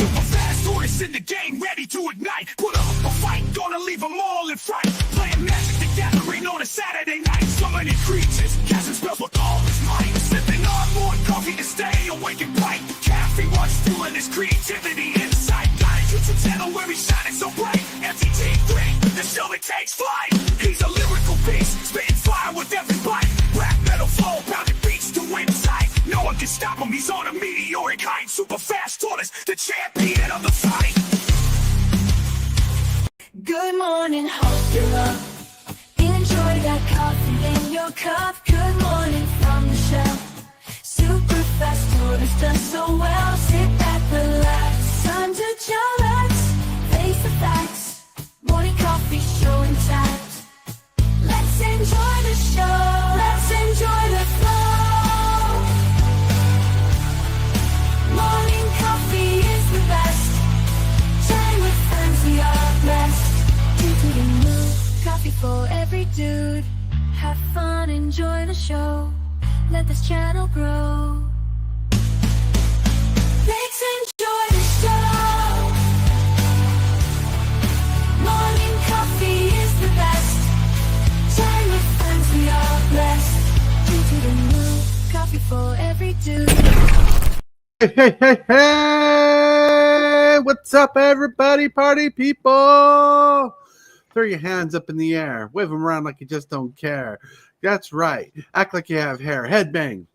Super fast tortoise in the game, ready to ignite. Put up a fight, gonna leave them all in fright. Playing Magic the Gathering on a Saturday night. Summoning creatures, casting spells with all his might. Sipping on more coffee to stay awake and bright. Caffeine runs fueling his creativity inside. Got a YouTube channel where he's shining so bright. MTG3, the show that takes flight. He's a lyrical beast, spitting fire with every bite. Rap metal flow, pounding beats to inside. No one can stop him, he's on a meteoric height. Super fast tortoise, the champion of the fight. Good morning, hope you're up. Enjoy that coffee in your cup. Good morning from the shelf. Super fast tortoise does so well. Sit back, relax, time to chillax. Face the facts, morning coffee show intact. Let's enjoy the show, let's enjoy the flow. Morning coffee is the best. Chatting with friends, we are blessed. Coffee for every dude. Have fun, enjoy the show. Let this channel grow. Let's enjoy the show. Morning coffee is the best. Chatting with friends, we are blessed. Drink to the new coffee for every dude. Hey, what's up, everybody, party people? Throw your hands up in the air, wave them around like you just don't care. That's right, act like you have hair, headbang.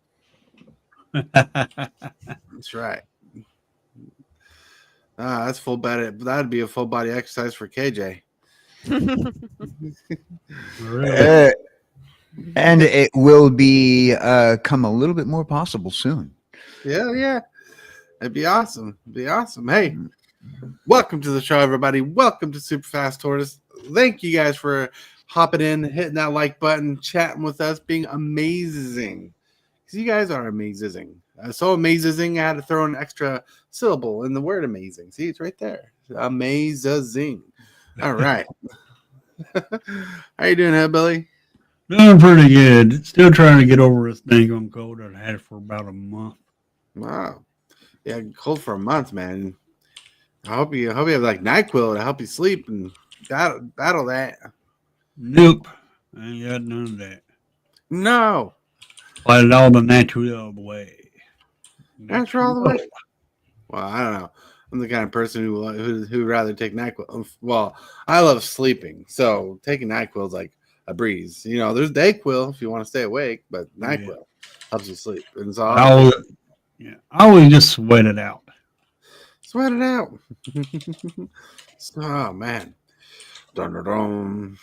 That's right. That's full body. That'd be a full body exercise for KJ. And it will be come a little bit more possible soon. Yeah. It'd be awesome. It'd be awesome. Hey, welcome to the show, everybody. Welcome to Super Fast Tortoise. Thank you guys for hopping in, hitting that like button, chatting with us, being amazing. Because you guys are amazing. So amazing, I had to throw an extra syllable in the word amazing. See, it's right there. Amazing. All right. How you doing, Hellbilly? Doing pretty good. Still trying to get over this dang cold. I've had it for about a month. Wow. Yeah, cold for a month, man. I hope you have like NyQuil to help you sleep and battle that. Nope. I ain't got none of that. No. Let it all the natural way. Natural all the way. Well, I don't know. I'm the kind of person who'd rather take NyQuil. Well, I love sleeping, so taking NyQuil is like a breeze. You know, there's DayQuil if you want to stay awake, but NyQuil helps you sleep. And so I always just sweat it out. Sweat it out. Oh man. Dun, dun, dun.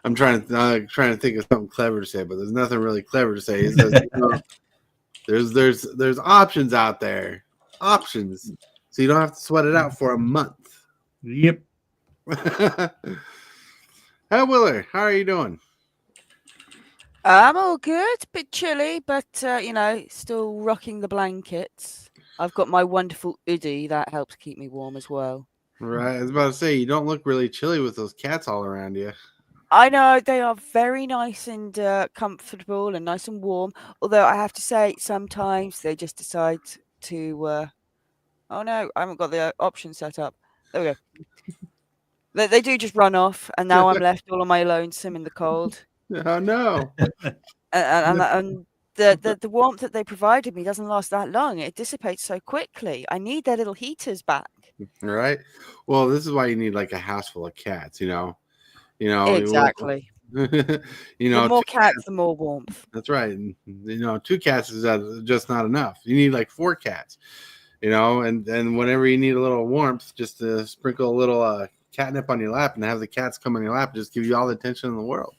I'm trying to think of something clever to say, but there's nothing really clever to say. It's just, you know, there's options out there. Options. So you don't have to sweat it out for a month. Yep. Hellwheeler, how are you doing? I'm all good. Bit chilly, but still rocking the blankets. I've got my wonderful hoodie that helps keep me warm as well. Right. I was about to say, you don't look really chilly with those cats all around you. I know, they are very nice and comfortable and nice and warm. Although I have to say, sometimes they just decide to... oh no, I haven't got the option set up. There we go. They do just run off, and now I'm left all on my lonesome in the cold. Oh no. And the warmth that they provided me doesn't last that long. It dissipates so quickly. I need their little heaters back. Right. Well, this is why you need like a house full of cats, you know. Exactly. The more cats, the more warmth. That's right. And, 2 cats is just not enough. You need like 4 cats, and whenever you need a little warmth, just to sprinkle a little catnip on your lap and have the cats come on your lap, just give you all the attention in the world.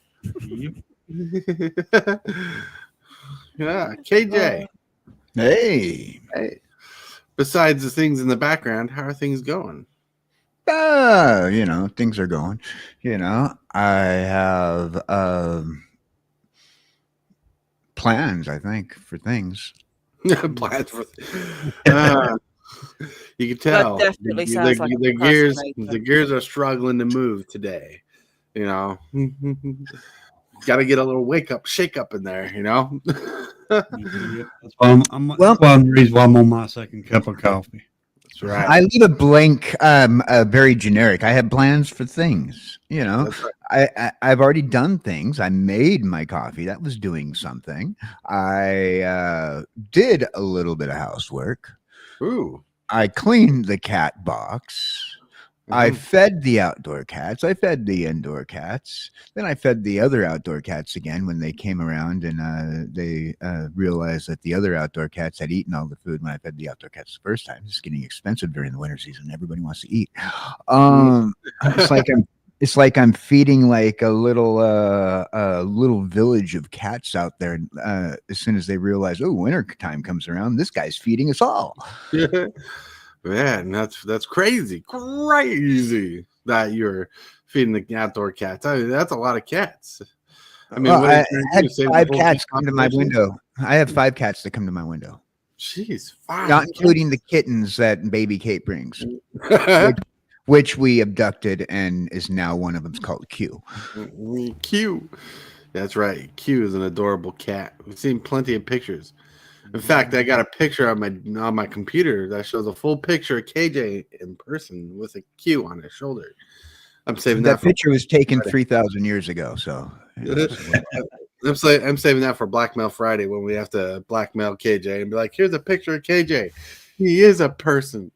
Yeah, KJ. Hey. Besides the things in the background, how are things going? Things are going. I have plans, I think, for things. Plans for you can tell That definitely sounds like the gears are struggling to move today. Got to get a little shake up in there. That's why I'm the reason why I'm on my second cup of coffee. That's right. I leave a blank, very generic. I have plans for things. You know, That's right. I've already done things. I made my coffee. That was doing something. I did a little bit of housework. Ooh. I cleaned the cat box. I fed the outdoor cats. I fed the indoor cats. Then I fed the other outdoor cats again when they came around, and they realized that the other outdoor cats had eaten all the food when I fed the outdoor cats the first time. It's getting expensive during the winter season. Everybody wants to eat. It's like I'm feeding like a little village of cats out there. As soon as they realize, oh, winter time comes around, this guy's feeding us all. Man, that's crazy that you're feeding the outdoor cats. I mean, that's a lot of cats. I mean, Well, what I are you had gonna do, save the 5 whole cats come to my population? window. I have 5 cats that come to my window, Jeez, 5 not including the kittens that baby Kate brings, cats. which we abducted, and is now one of them's called Q. Q. That's right. Q is an adorable cat. We've seen plenty of pictures. In fact, I got a picture on my computer that shows a full picture of KJ in person with a Q on his shoulder. I'm saving That that for picture was taken 3,000 years ago, so I'm saving that for Blackmail Friday when we have to blackmail KJ and be like, here's a picture of KJ. He is a person.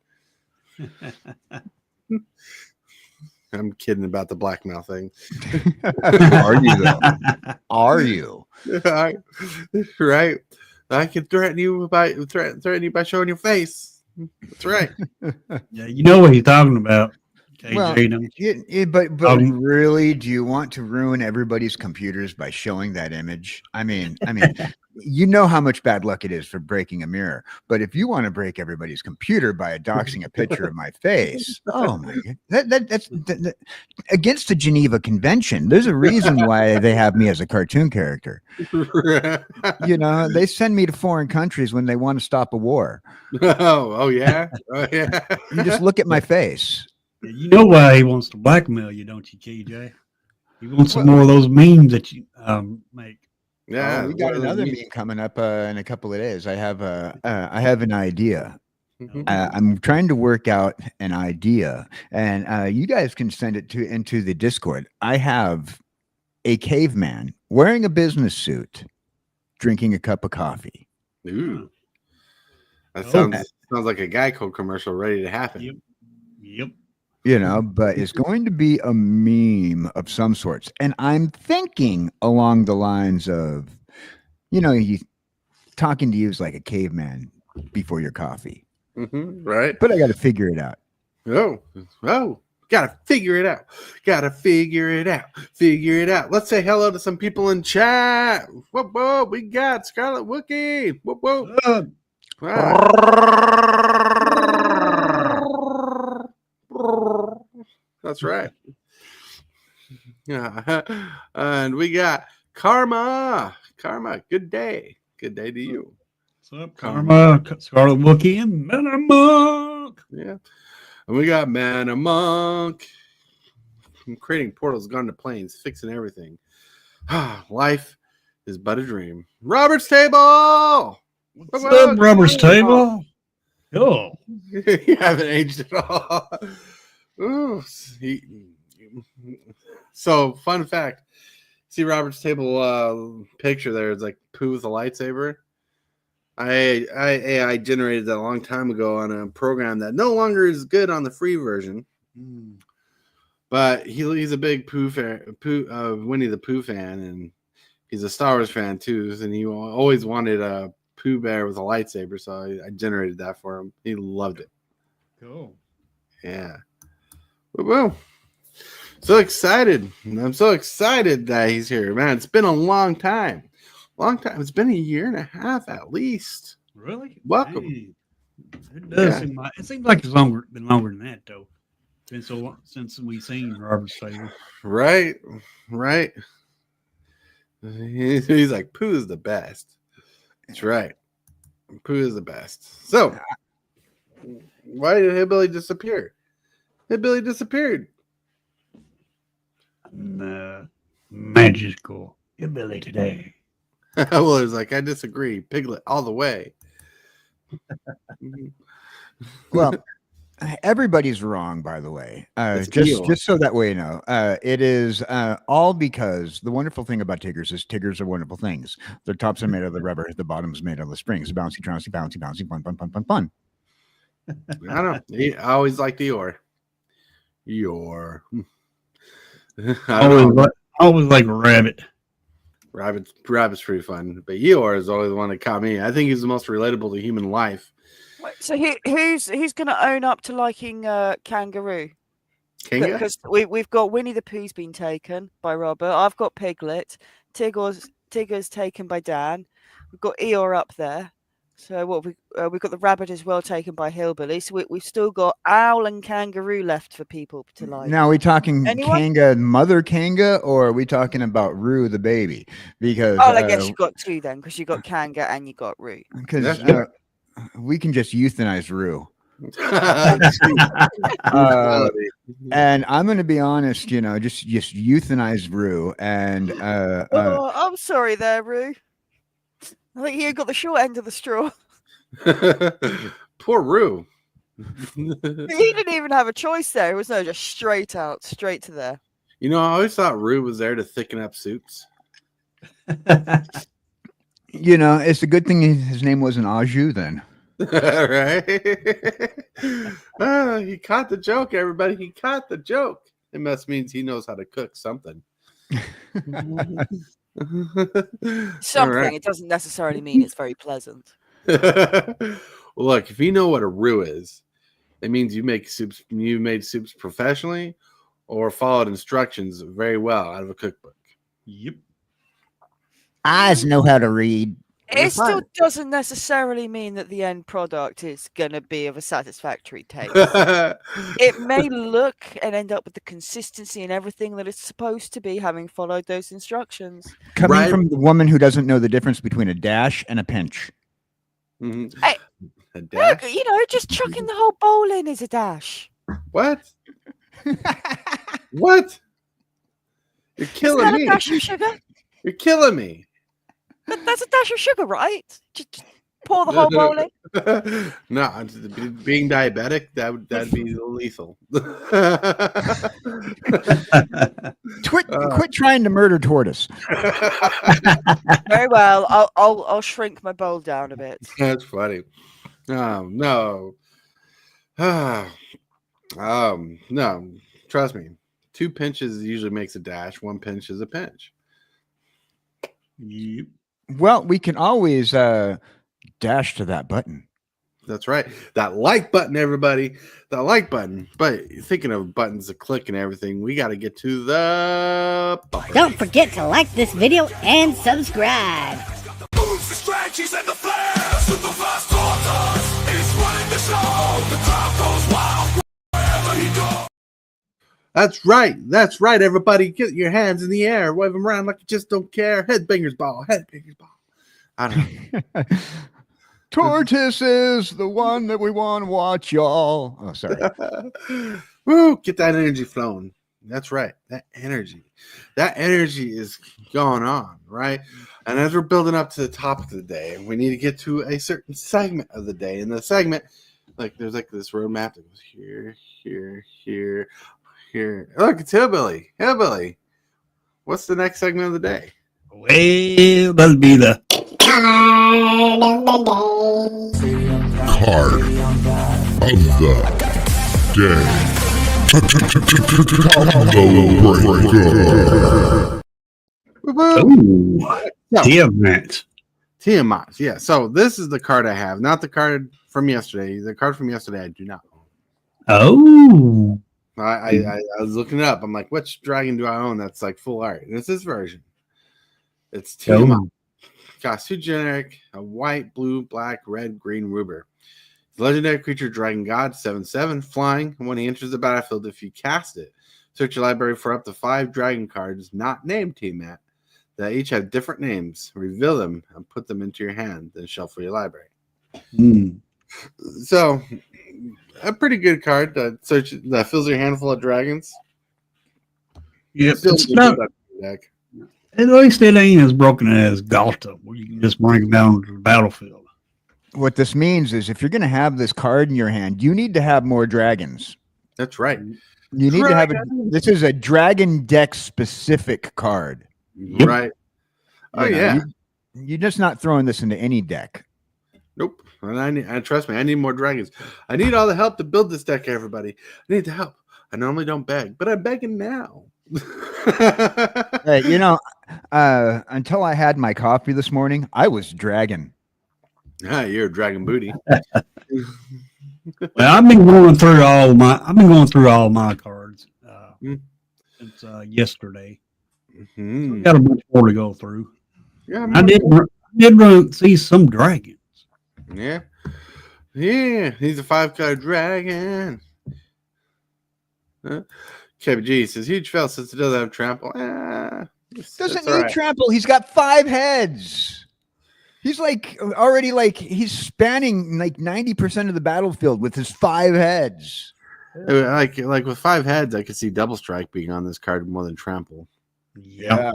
I'm kidding about the blackmail thing. Are you though? Are you? Right? I can threaten you by showing your face. That's right. Yeah, you know what he's talking about, KJ. Well, don't you? but Um, really, do you want to ruin everybody's computers by showing that image? I mean, you know how much bad luck it is for breaking a mirror. But if you want to break everybody's computer by doxing a picture of my face, oh my god, that's against the Geneva Convention. There's a reason why they have me as a cartoon character. You know, they send me to foreign countries when they want to stop a war. Oh yeah. Oh yeah. You just look at my face. Yeah, you know why he wants to blackmail you, don't you, KJ? He wants some more of those memes that you make. Yeah. We got another meme coming up in a couple of days. I have an idea. I'm trying to work out an idea, and you guys can send it into the Discord. I have a caveman wearing a business suit, drinking a cup of coffee. Ooh. That Oh. sounds like a Geico commercial ready to happen. Yep. You know, but it's going to be a meme of some sorts, and I'm thinking along the lines of, you know, he's talking to you as like a caveman before your coffee. Right. But I got to figure it out. Oh, gotta figure it out. Figure it out. Let's say hello to some people in chat. Whoa, we got Scarlet Wookie. Whoa. That's right. Yeah. And we got Karma. Good day to you. What's up, Karma? Scarlet Wookie and Mana Monk. Yeah. And we got Mana Monk. I'm creating portals, gone to planes, fixing everything. Life is but a dream. Robert's Table. What's up, Rubber's Table? Oh, You haven't aged at all. Ooh, so, fun fact. See Robert's Table picture there. It's like Pooh with a lightsaber. I generated that a long time ago on a program that no longer is good on the free version. But he's a big Pooh fan, Winnie the Pooh fan, and he's a Star Wars fan too. And he always wanted a Pooh Bear with a lightsaber, so I generated that for him. He loved it. cool. Yeah. Well, so excited. I'm so excited that he's here, man. It's been a long time. It's been a year and a half at least. Really? Welcome. Hey, it does seem like it seems like it's been longer than that though. Been so long since we've seen Robert's Table. Right. He's like, Pooh is the best. That's right. Pooh is the best. So, why did Hillbilly disappear? Hillbilly disappeared. Magical ability today. Well, it's like, I disagree. Piglet all the way. Well, Everybody's wrong, by the way. It's Just Eeyore. just so that way you know, it is all because the wonderful thing about Tiggers is Tiggers are wonderful things. Their tops are made of the rubber, the bottom's made of the springs. Bouncy, bouncy, bouncy, bouncy, fun, fun, fun, fun, fun. I don't know. I always liked Eeyore. Eeyore. I don't know. Always like a rabbit. Rabbit's pretty fun, but Eeyore is always the one that caught me. I think he's the most relatable to human life. Wait, so who's going to own up to liking kangaroo? Kinga? Because we've got Winnie the Pooh's been taken by Robert. I've got Piglet. Tigger's taken by Dan. We've got Eeyore up there. So what we've got the rabbit as well taken by Hillbilly. So we've still got owl and kangaroo left for people to like. Now, are we talking Anyone? Kanga, mother Kanga, or are we talking about Roo the baby? Because I guess you got two then, because you got Kanga and you got Roo. because Yeah. we can just euthanize Roo. Uh, And I'm going to be honest, just euthanize Roo. And I'm sorry there, Roo. I think you got the short end of the straw. Poor Roo. He didn't even have a choice there. It was just straight to there. I always thought Roo was there to thicken up soups. it's a good thing his name wasn't Aju then. Right? He caught the joke, everybody. He caught the joke. It must means he knows how to cook something. Something. Right. It doesn't necessarily mean it's very pleasant. Well, look, if you know what a roux is, it means you made soups professionally or followed instructions very well out of a cookbook. Yep. Eyes know how to read. It still doesn't necessarily mean that the end product is going to be of a satisfactory taste. It may look and end up with the consistency and everything that it's supposed to be, having followed those instructions. Coming from the woman who doesn't know the difference between a dash and a pinch. Mhm. Hey, A dash? Look, just chucking the whole bowl in is a dash. What? What? You're Isn't killing that me. a dash of sugar? You're killing me. That's a dash of sugar, right? Just pour the whole bowl in. No, being diabetic, that'd be lethal. Quit trying to murder tortoise. Very well. I'll shrink my bowl down a bit. That's funny. No. No. Trust me. 2 pinches usually makes a dash. 1 pinch is a pinch. Yep. Well, we can always dash to that button. That's right. That like button, everybody. That like button. But thinking of buttons to click and everything, we got to get to the bumper. Don't forget to like this video and subscribe. The moves, the strategies, and the flares. Super fast tortoise. He's running the show. The crowd goes wild wherever he goes. That's right. That's right, everybody. Get your hands in the air. Wave them around like you just don't care. Headbangers ball. Headbangers ball. I don't know. Tortoise is the one that we want to watch, y'all. Oh, sorry. Woo, get that energy flowing. That's right. That energy is going on, right? And as we're building up to the topic of the day, we need to get to a certain segment of the day. And the segment, there's this roadmap that goes here, here, here, here. Look, it's Hillbilly. Hillbilly. What's the next segment of the day? Well, that'll be the Card of the day. Tiamat. Tiamat. Yeah. So this is the card I have, not the card from yesterday. The card from yesterday I do not own. Oh. I was looking it up. I'm like, which dragon do I own that's like full art? And it's this version. It's Tiamat. Costs 2 generic, a white, blue, black, red, green ruber. The legendary creature, dragon god, 7/7, flying. And when he enters the battlefield, if you cast it, search your library for up to 5 dragon cards not named Tiamat that each have different names. Reveal them and put them into your hand, then shuffle your library. So, a pretty good card that fills your handful of dragons. Yep. Still It's good not, deck. at least it ain't as broken as Galta, where you can just bring it down to the battlefield. what this means is if you're going to have this card in your hand, you need to have more dragons. That's right. You need to have this is a dragon deck specific card. Yep. Right. Oh, yeah. You're just not throwing this into any deck. Nope. And trust me, I need more dragons. I need all the help to build this deck, everybody. I need the help. I normally don't beg, but I'm begging now. Hey, until I had my coffee this morning, I was dragon. Ah, you're a dragon booty. Well, I've been going through all my cards since yesterday. Mm-hmm. So got a bunch more to go through. Yeah, I did see some dragons. Yeah, he's a 5-card dragon. Kevin G says huge fail since it doesn't have trample. Doesn't need trample. He's got 5 heads. He's he's spanning like 90% of the battlefield with his 5 heads. Like with 5 heads, I could see double strike being on this card more than trample. Yeah.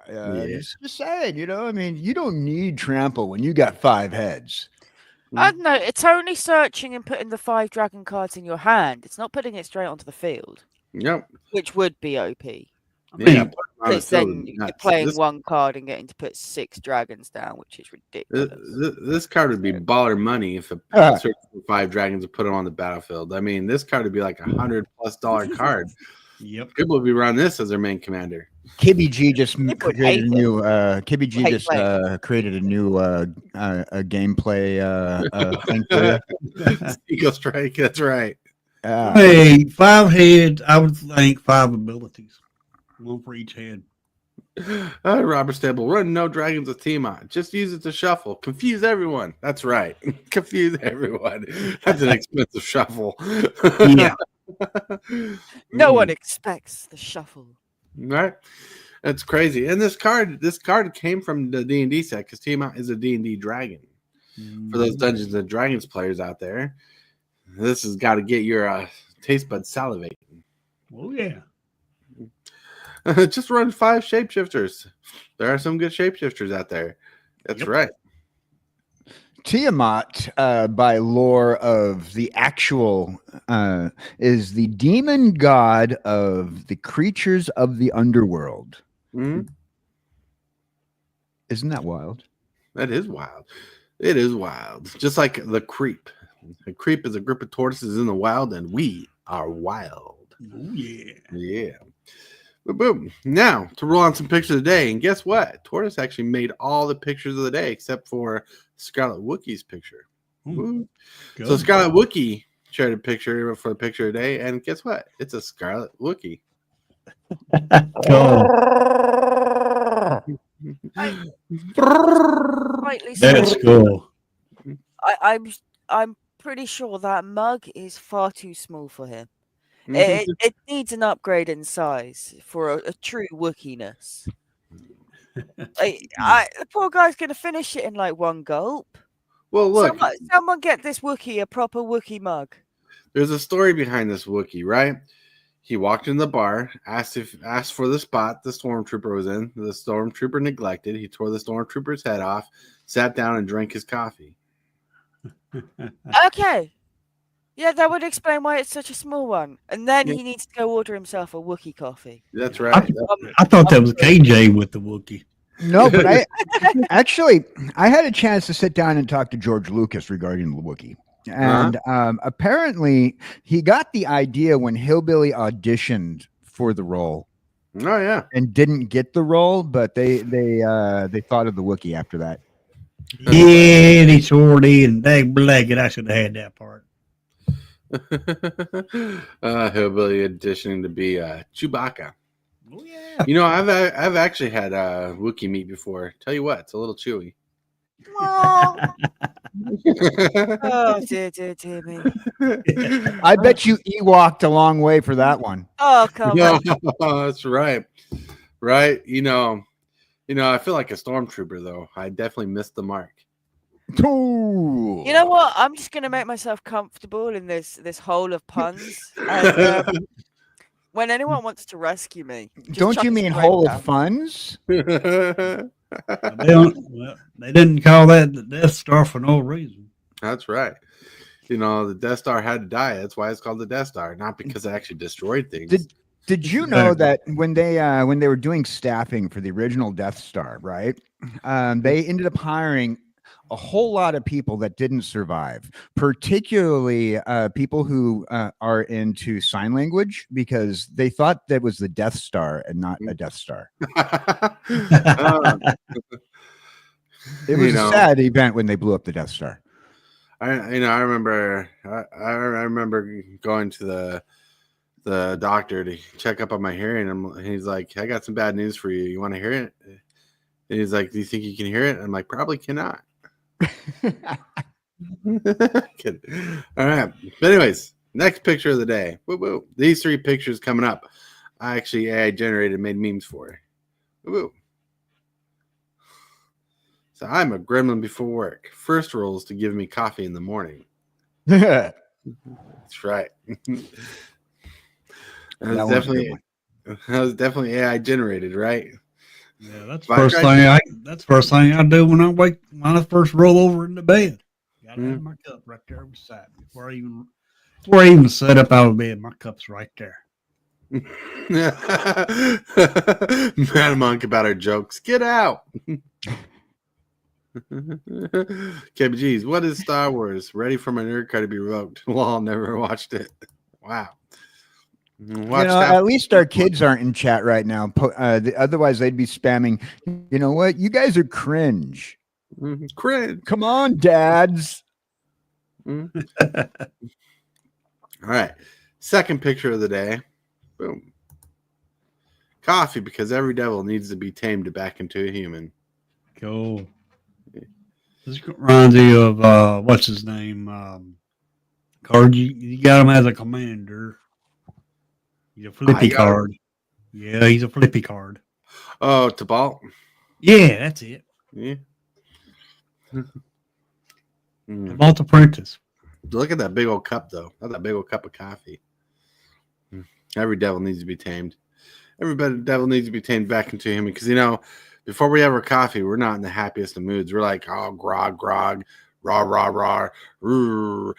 Just saying, I mean, you don't need trample when you got 5 heads. I don't know. It's only searching and putting the 5 dragon cards in your hand. It's not putting it straight onto the field. Yep. Which would be OP. Yeah. Because then you're playing 1 card and getting to put 6 dragons down, which is ridiculous. This card would be baller money if it searched for 5 dragons and put them on the battlefield. I mean, this card would be like $100+ card. Yep. People would be running this as their main commander. Kibby G just created a new created a new gameplay thing for you. Eagle strike, that's right. Hey, 5 heads, I would think 5 abilities. 1 for each head. Robert Stable, run no dragons with Tiamat. Just use it to shuffle. Confuse everyone. That's right. Confuse everyone. That's an expensive shuffle. Yeah. No one expects the shuffle. Right? That's crazy. And this card came from the D&D set because Tiamat is a D&D dragon. For those Dungeons and Dragons players out there, this has got to get your taste buds salivating. Oh, yeah. Just run 5 shapeshifters. There are some good shapeshifters out there. That's right. Tiamat, by lore of the actual, is the demon god of the creatures of the underworld. Mm-hmm. Isn't that wild? That is wild. It is wild. Just like the creep. A creep is a group of tortoises in the wild, and we are wild. Oh, yeah. Yeah. Boom. Now, to roll on some pictures of the day. And guess what? Tortoise actually made all the pictures of the day except for Scarlet Wookiee's picture. So Scarlet Wookiee shared a picture for the picture of the day. And guess what? It's a Scarlet Wookiee. That's cool. I'm pretty sure that mug is far too small for him. It needs an upgrade in size for a true Wookieness. The poor guy's going to finish it in like 1 gulp. Well, look. Someone get this Wookiee a proper Wookiee mug. There's a story behind this Wookiee, right? He walked in the bar, asked for the spot the stormtrooper was in. The stormtrooper neglected. He tore the stormtrooper's head off, sat down, and drank his coffee. Okay. Yeah, that would explain why it's such a small one. And then he needs to go order himself a Wookiee coffee. That's right. I thought that was KJ with the Wookiee. No, but I had a chance to sit down and talk to George Lucas regarding the Wookiee. And apparently he got the idea when Hillbilly auditioned for the role. Oh, yeah. And didn't get the role, but they thought of the Wookiee after that. Yeah, they sure did. And dang black it, I should have had that part. Hillbilly auditioning to be Chewbacca. Oh yeah. You know, I've actually had Wookiee meat before. Tell you what, it's a little chewy. Oh, dear me. I bet you Ewoked a long way for that one. Oh, come on. That's right. Right. You know, I feel like a stormtrooper though. I definitely missed the mark. Ooh. You know what? I'm just going to make myself comfortable in this hole of puns. And, when anyone wants to rescue me, don't you mean hole of funds? They didn't call that the Death Star for no reason. That's right. You know, the Death Star had to die. That's why it's called the Death Star, not because it actually destroyed things. Did you know that when they were doing staffing for the original Death Star, right? They ended up hiring a whole lot of people that didn't survive, particularly people who are into sign language, because they thought that was the Death Star and not a Death Star. It was a sad event when they blew up the Death Star. I remember going to the doctor to check up on my hearing, and he's like, "I got some bad news for you. You want to hear it?" And he's like, "Do you think you can hear it?" I'm like, "Probably cannot." Kidding. All right, but anyways, next picture of the day. Woo woo. These 3 pictures coming up, I actually AI generated, made memes for. Woo woo. So I'm a gremlin before work. First rule is to give me coffee in the morning. That's right. That was definitely AI generated, right? Yeah, that's first thing I do when I first roll over in the bed. Gotta have my cup right there beside me. Before I even set up out of bed, my cup's right there. Mad Monk about our jokes. Get out. KBG's, what is Star Wars? Ready for my nerd card to be revoked. Well, never watched it. Wow. At least our kids aren't in chat right now. Otherwise, they'd be spamming. You know what? You guys are cringe. Cringe. Come on, dads. All right. Second picture of the day. Boom. Coffee, because every devil needs to be tamed back into a human. Cool. This reminds you of what's his name? Card you got him as a commander. He's a flippy card. Yeah, he's a flippy card. Oh, Tibalt. Yeah, that's it. Yeah. Tibalt apprentice. Look at that big old cup, though. Look at that big old cup of coffee. Every devil needs to be tamed. Every devil needs to be tamed back into human, because before we have our coffee, we're not in the happiest of moods. We're like, oh, grog, rah, rah, we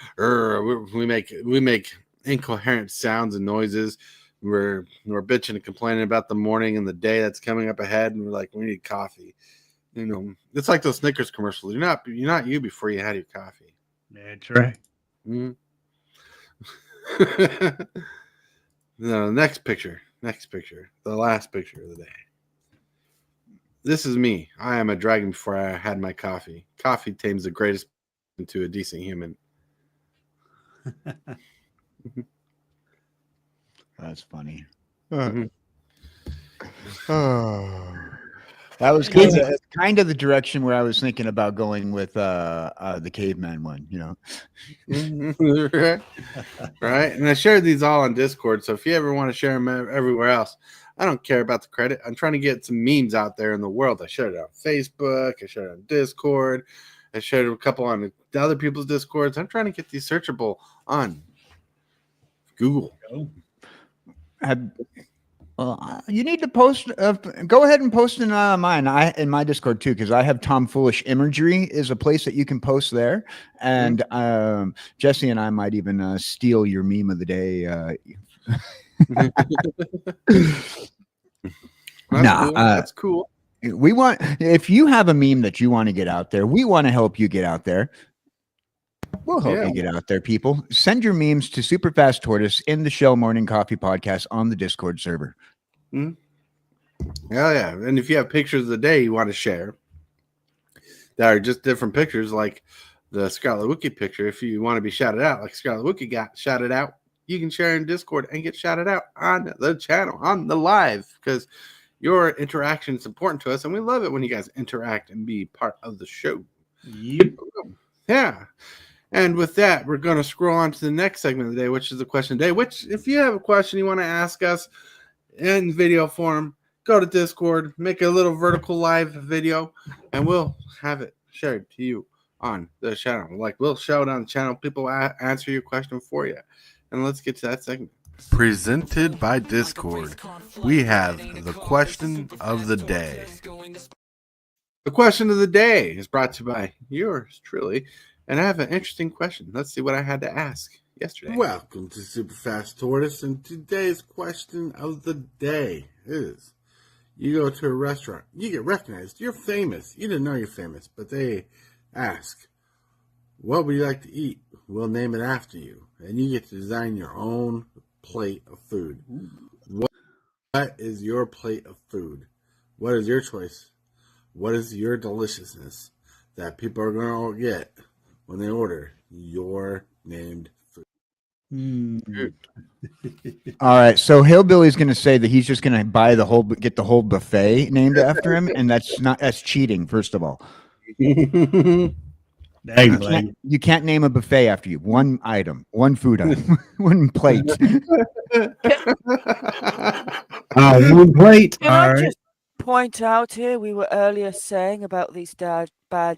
make incoherent sounds and noises. We're bitching and complaining about the morning and the day that's coming up ahead, and we're like, we need coffee. It's like those Snickers commercials. You're not you before you had your coffee. That's right. Mm-hmm. No, next picture, the last picture of the day. This is me. I am a dragon before I had my coffee. Coffee tames the greatest into a decent human. That's funny. Mm-hmm. That was kind of the direction where I was thinking about going with the caveman one, Right. And I shared these all on Discord. So if you ever want to share them everywhere else, I don't care about the credit. I'm trying to get some memes out there in the world. I shared it on Facebook. I shared it on Discord. I shared a couple on the other people's Discords. I'm trying to get these searchable on Google. You need to post. Go ahead and post in mine. In my Discord too, because I have Tomfoolish Imagery is a place that you can post there, and Jesse and I might even steal your meme of the day. That's cool. We want, if you have a meme that you want to get out there, we want to help you get out there. We'll help you get out there, people. Send your memes to Superfast Tortoise in the Shell Morning Coffee Podcast on the Discord server. Mm-hmm. Yeah. And if you have pictures of the day you want to share that are just different pictures, like the Scarlet Wookiee picture, if you want to be shouted out, like Scarlet Wookiee got shouted out, you can share in Discord and get shouted out on the channel, on the live, because your interaction is important to us, and we love it when you guys interact and be part of the show. Yep. Yeah. And with that, we're going to scroll on to the next segment of the day, which is the question of the day, which if you have a question you want to ask us in video form, go to Discord, make a little vertical live video, and we'll have it shared to you on the channel. Like, we'll show it on the channel. People answer your question for you. And let's get to that segment. Presented by Discord, we have the question of the day. The question of the day is brought to you by yours truly, and I have an interesting question. Let's see what I had to ask yesterday. Welcome to Super Fast Tortoise, and today's question of the day is: you go to a restaurant, you get recognized, you're famous. You didn't know you're famous, but they ask, "What would you like to eat? We'll name it after you," and you get to design your own plate of food. What is your plate of food? What is your choice? What is your deliciousness that people are going to get when they order your named food? All right, so Hillbilly's going to say that he's just going to get the whole buffet named after him, and that's cheating. First of all, you can't name a buffet after you. One item, one food item, one plate. One plate. Can I just point out here, we were earlier saying about these bad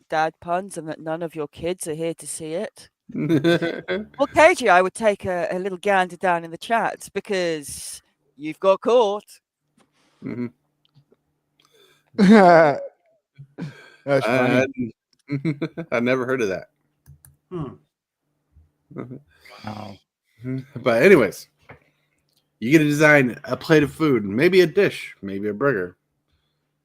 dad puns and that none of your kids are here to see it. Well, KG, I would take a little gander down in the chat because you've got caught. Mm-hmm. That's funny. I never heard of that. Wow. But anyways, you get to design a plate of food, maybe a dish, maybe a burger,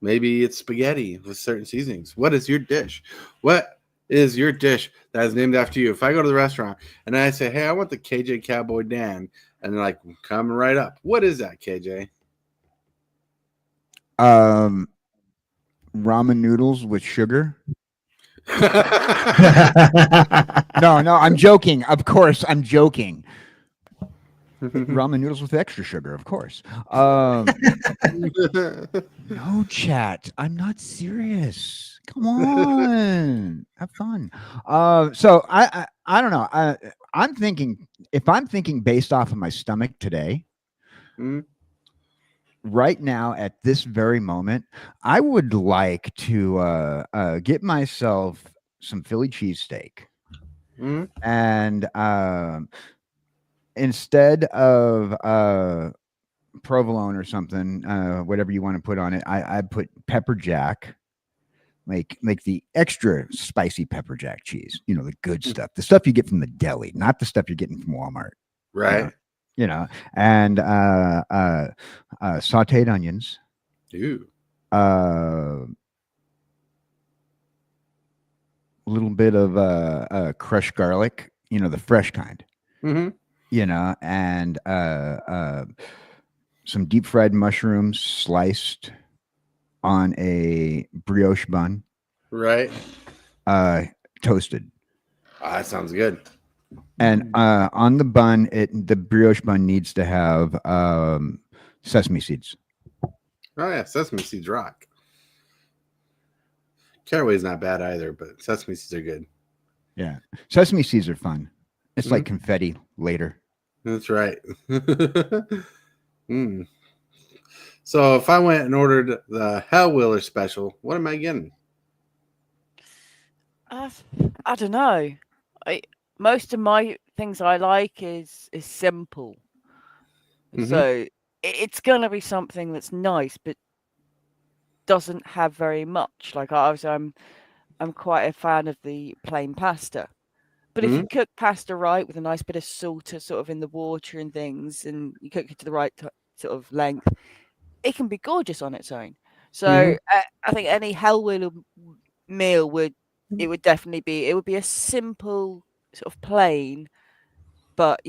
maybe it's spaghetti with certain seasonings. What is your dish? What is your dish that is named after you? If I go to the restaurant and I say, "Hey, I want the kjcowboydan," and they're like, "Coming right up." What is that, KJ? Ramen noodles with sugar. No, I'm joking. Of course, I'm joking. Ramen noodles with extra sugar, of course. No, chat. I'm not serious. Come on, have fun. So I don't know. I'm thinking, if I'm thinking based off of my stomach today, right now at this very moment, I would like to get myself some Philly cheesesteak, and instead of provolone or something, whatever you want to put on it, I put pepper jack. Make the extra spicy pepper jack cheese. You know, the good stuff, the stuff you get from the deli, not the stuff you're getting from Walmart. Right. And sauteed onions. Ooh. A little bit of crushed garlic, the fresh kind. And some deep fried mushrooms sliced on a brioche bun. Right. Toasted. That sounds good. And on the bun, the brioche bun needs to have sesame seeds. Oh yeah, sesame seeds rock. Caraway's not bad either, but sesame seeds are good. Yeah, sesame seeds are fun. It's like confetti later. That's right. So if I went and ordered the Hellwheeler special, what am I getting? I don't know. Most of my things I like is simple. So it's gonna be something that's nice, but doesn't have very much. Like obviously, I'm quite a fan of the plain pasta. But if you cook pasta right with a nice bit of salt sort of in the water and things, and you cook it to the right sort of length, it can be gorgeous on its own. So I think any Hellwheeler meal would definitely be, it would be a simple sort of plain, but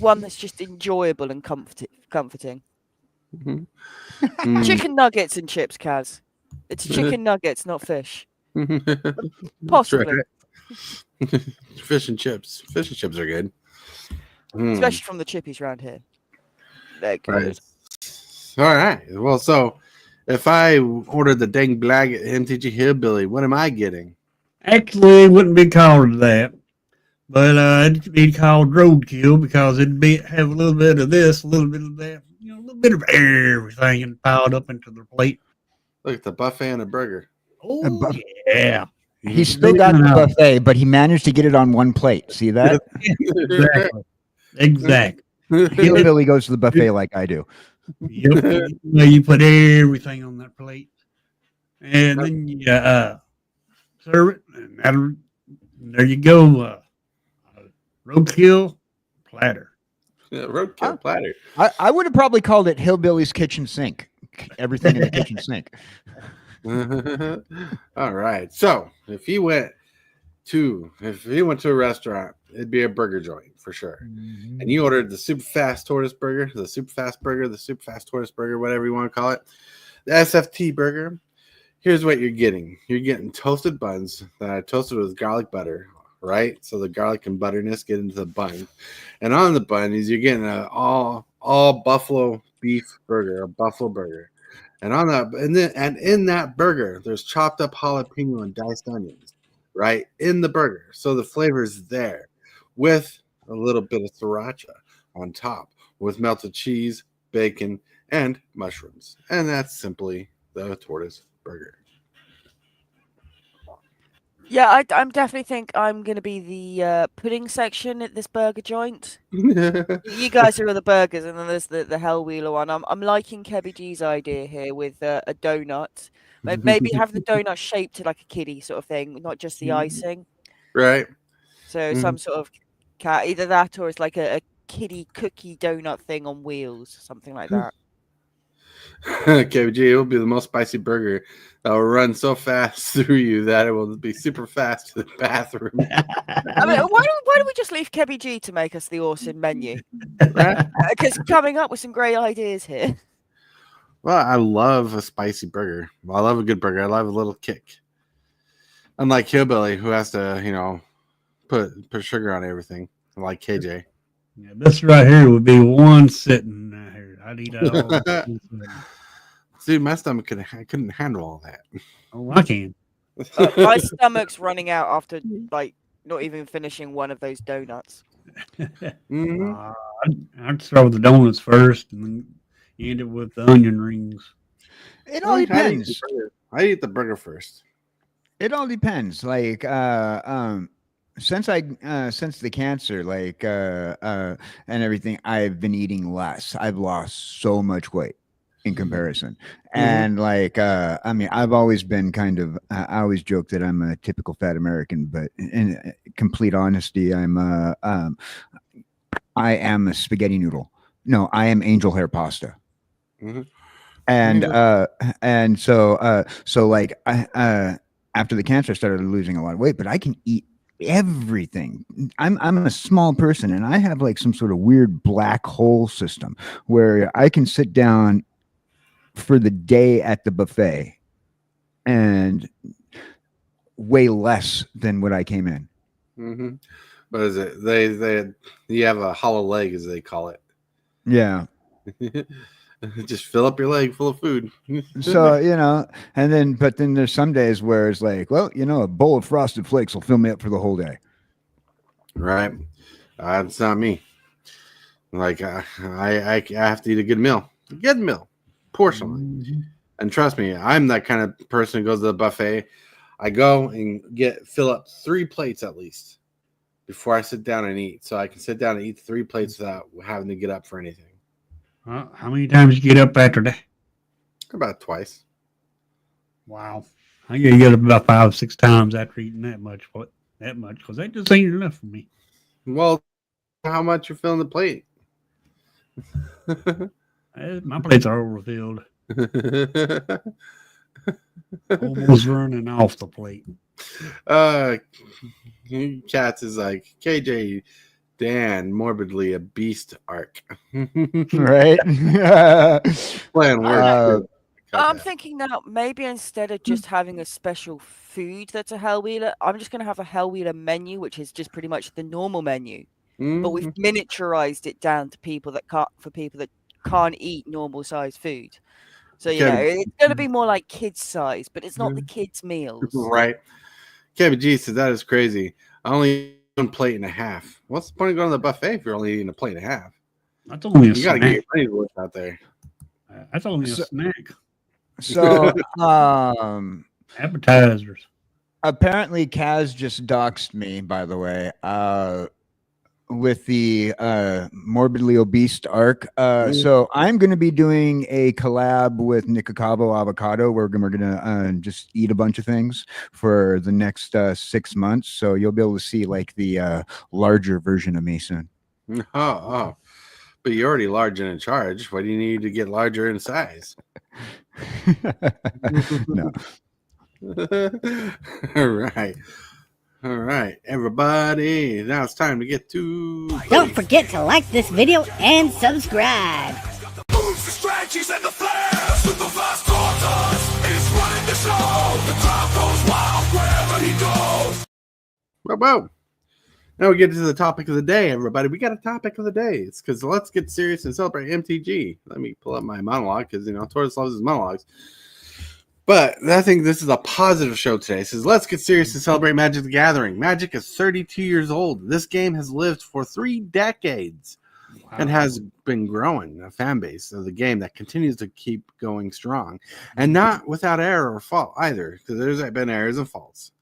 one that's just enjoyable and comforting. Chicken nuggets and chips, Kaz. It's chicken nuggets, not fish. Possibly. Fish and chips. Fish and chips are good. Especially from the chippies around here. They're good. Right. All right. Well, so if I ordered the dang blag at MTG Hillbilly, what am I getting? Actually, it wouldn't be called that, but it'd be called roadkill because it'd have a little bit of this, a little bit of that, a little bit of everything piled up into the plate. Look at the buffet and a burger. Oh, yeah. He still got the buffet, but he managed to get it on one plate. See that? Exactly. Hillbilly goes to the buffet like I do. Yep. You put everything on that plate, and then you serve it. And there you go. Roadkill platter. Yeah, roadkill platter. I would have probably called it Hillbilly's kitchen sink. Everything in the kitchen sink. All right. So if he went to a restaurant, it'd be a burger joint for sure. Mm-hmm. And you ordered the super fast tortoise burger, the super fast tortoise burger, whatever you want to call it, the SFT burger. Here's what you're getting. You're getting toasted buns that I toasted with garlic butter, right? So the garlic and butterness get into the bun. And on the bun is you're getting an all buffalo beef burger, a buffalo burger. And on that, and in that burger, there's chopped up jalapeno and diced onions, right? In the burger. So the flavor is there with a little bit of sriracha on top with melted cheese, bacon, and mushrooms. And that's simply the tortoise burger. Yeah, I'm definitely think I'm going to be the pudding section at this burger joint. You guys are the burgers, and then there's the Hellwheeler one. I'm liking Kebby G's idea here with a donut. Maybe have the donut shaped like a kiddie sort of thing, not just the icing. Right. So some sort of cat, either that or it's like a kiddie cookie donut thing on wheels, something like that. KBG, it will be the most spicy burger that will run so fast through you that it will be super fast to the bathroom. I mean, why don't we just leave Kebby G to make us the awesome menu? Because coming up with some great ideas here. Well, I love a spicy burger. Well, I love a good burger. I love a little kick. Unlike Hillbilly, who has to, put sugar on everything, like KJ. Yeah, this right here would be one sitting here. I'd eat that all. Dude, my stomach couldn't handle all that. Oh, I can. My stomach's running out after not even finishing one of those donuts. I'd start with the donuts first, and then you end it with the onion rings. It all depends. I eat the burger first. It all depends. Like, since the cancer, and everything, I've been eating less. I've lost so much weight in comparison. And I've always been kind of, I always joke that I'm a typical fat American, but in complete honesty, I am a spaghetti noodle. No, I am angel hair pasta. And so after the cancer, I started losing a lot of weight, but I can eat everything. I'm a small person, and I have like some sort of weird black hole system where I can sit down for the day at the buffet and weigh less than what I came in. What is it? You have a hollow leg, as they call it. Yeah. Just fill up your leg full of food. So, but then there's some days where it's like, well, a bowl of Frosted Flakes will fill me up for the whole day. Right. It's not me. Like, I have to eat a good meal. Portionally. And trust me, I'm that kind of person who goes to the buffet. I go and fill up 3 plates at least before I sit down and eat. So I can sit down and eat 3 plates without having to get up for anything. How many times you get up after that? About twice. Wow. I get up about 5 or 6 times after eating that much. Because that just ain't enough for me. Well, how much you're filling the plate? My plates are overfilled. Almost running off the plate. Cats is like KJ Dan, morbidly a beast arc. Right? Plan work. I'm thinking now maybe instead of just having a special food that's a Hellwheeler, I'm just going to have a Hellwheeler menu, which is just pretty much the normal menu. But we've miniaturized it down to people that can't eat normal size food. So it's going to be more like kids size, but it's not the kids meals. Right. Kevin G says that is crazy. I only eat 1 plate and a half. What's the point of going to the buffet if you're only eating a plate and a half? That's only a snack. You gotta get your money's worth out there. That's only a snack. So appetizers. Apparently Kaz just doxed me, by the way. with the morbidly obese arc. So I'm going to be doing a collab with Nicocabo Avocado. We're going to just eat a bunch of things for the next 6 months. So you'll be able to see like the larger version of me soon. Oh, but you're already large and in charge. Why do you need to get larger in size? No. All right, everybody. Now it's time to get to. Don't forget to like this video and subscribe. Moves, the strategies, and the flares. With the vast tortoise is running the show. The crowd goes wild wherever he goes. Whoa. Now we get to the topic of the day, everybody. We got a topic of the day. It's because let's get serious and celebrate MTG. Let me pull up my monologue because, Tortoise loves his monologues. But I think this is a positive show today. It says, let's get serious and celebrate Magic the Gathering. Magic is 32 years old. This game has lived for 3 decades and has been growing a fan base of the game that continues to keep going strong. And not without error or fault either, because there's been errors and faults.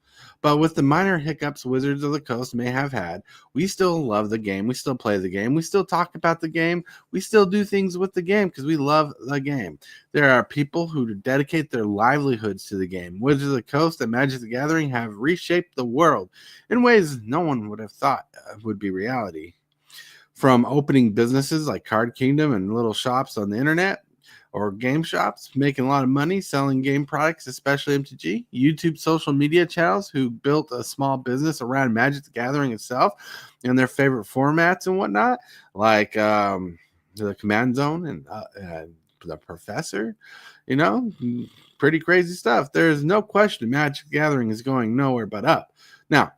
But with the minor hiccups Wizards of the Coast may have had, we still love the game. We still play the game. We still talk about the game. We still do things with the game because we love the game. There are people who dedicate their livelihoods to the game. Wizards of the Coast and Magic the Gathering have reshaped the world in ways no one would have thought would be reality. From opening businesses like Card Kingdom and little shops on the internet, or game shops making a lot of money selling game products, especially MTG, YouTube social media channels who built a small business around Magic the Gathering itself and their favorite formats and whatnot, like the Command Zone and the Professor, pretty crazy stuff. There's no question Magic the Gathering is going nowhere but up. Now,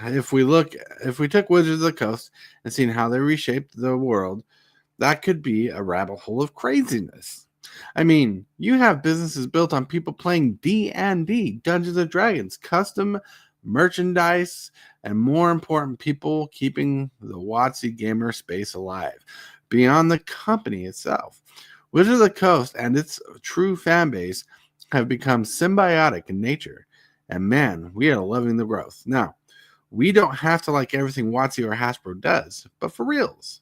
if we took Wizards of the Coast and seen how they reshaped the world, that could be a rabbit hole of craziness. I mean, you have businesses built on people playing D&D, Dungeons & Dragons, custom merchandise, and more important, people keeping the WotC gamer space alive. Beyond the company itself, Wizards of the Coast and its true fan base have become symbiotic in nature. And man, we are loving the growth. Now, we don't have to like everything WotC or Hasbro does, but for reals.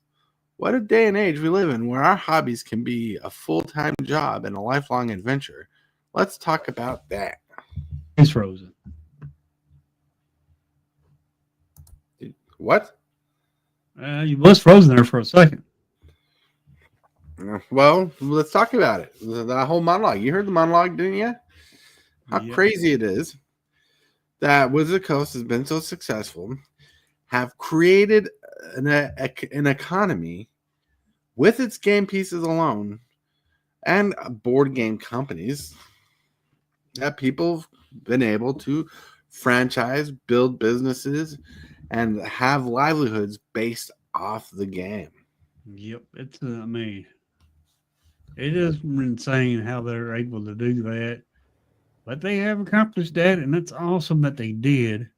What a day and age we live in where our hobbies can be a full-time job and a lifelong adventure. Let's talk about that. He's frozen. What? You was frozen there for a second. Well, let's talk about it. That whole monologue. You heard the monologue, didn't you? How crazy it is that Wizards of the Coast has been so successful, have created an economy with its game pieces alone and board game companies that people have been able to franchise, build businesses, and have livelihoods based off the game. Yep. It's, it is insane how they're able to do that, but they have accomplished that, and it's awesome that they did.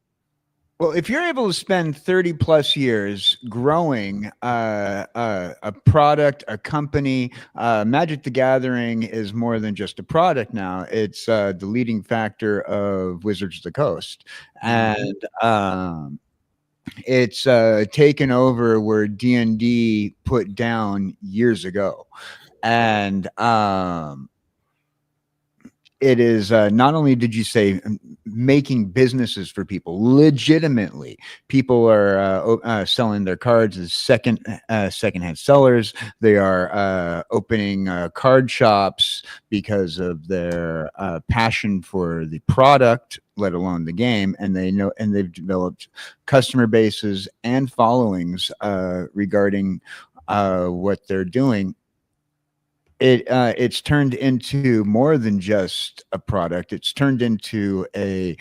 Well, if you're able to spend 30 plus years growing a product, a company, Magic the Gathering is more than just a product now. It's the leading factor of Wizards of the Coast. And it's taken over where D&D put down years ago. And it is not only did you say making businesses for people legitimately, people are selling their cards as secondhand sellers. They are opening card shops because of their passion for the product, let alone the game, and they've developed customer bases and followings regarding what they're doing. It's turned into more than just a product. It's turned into a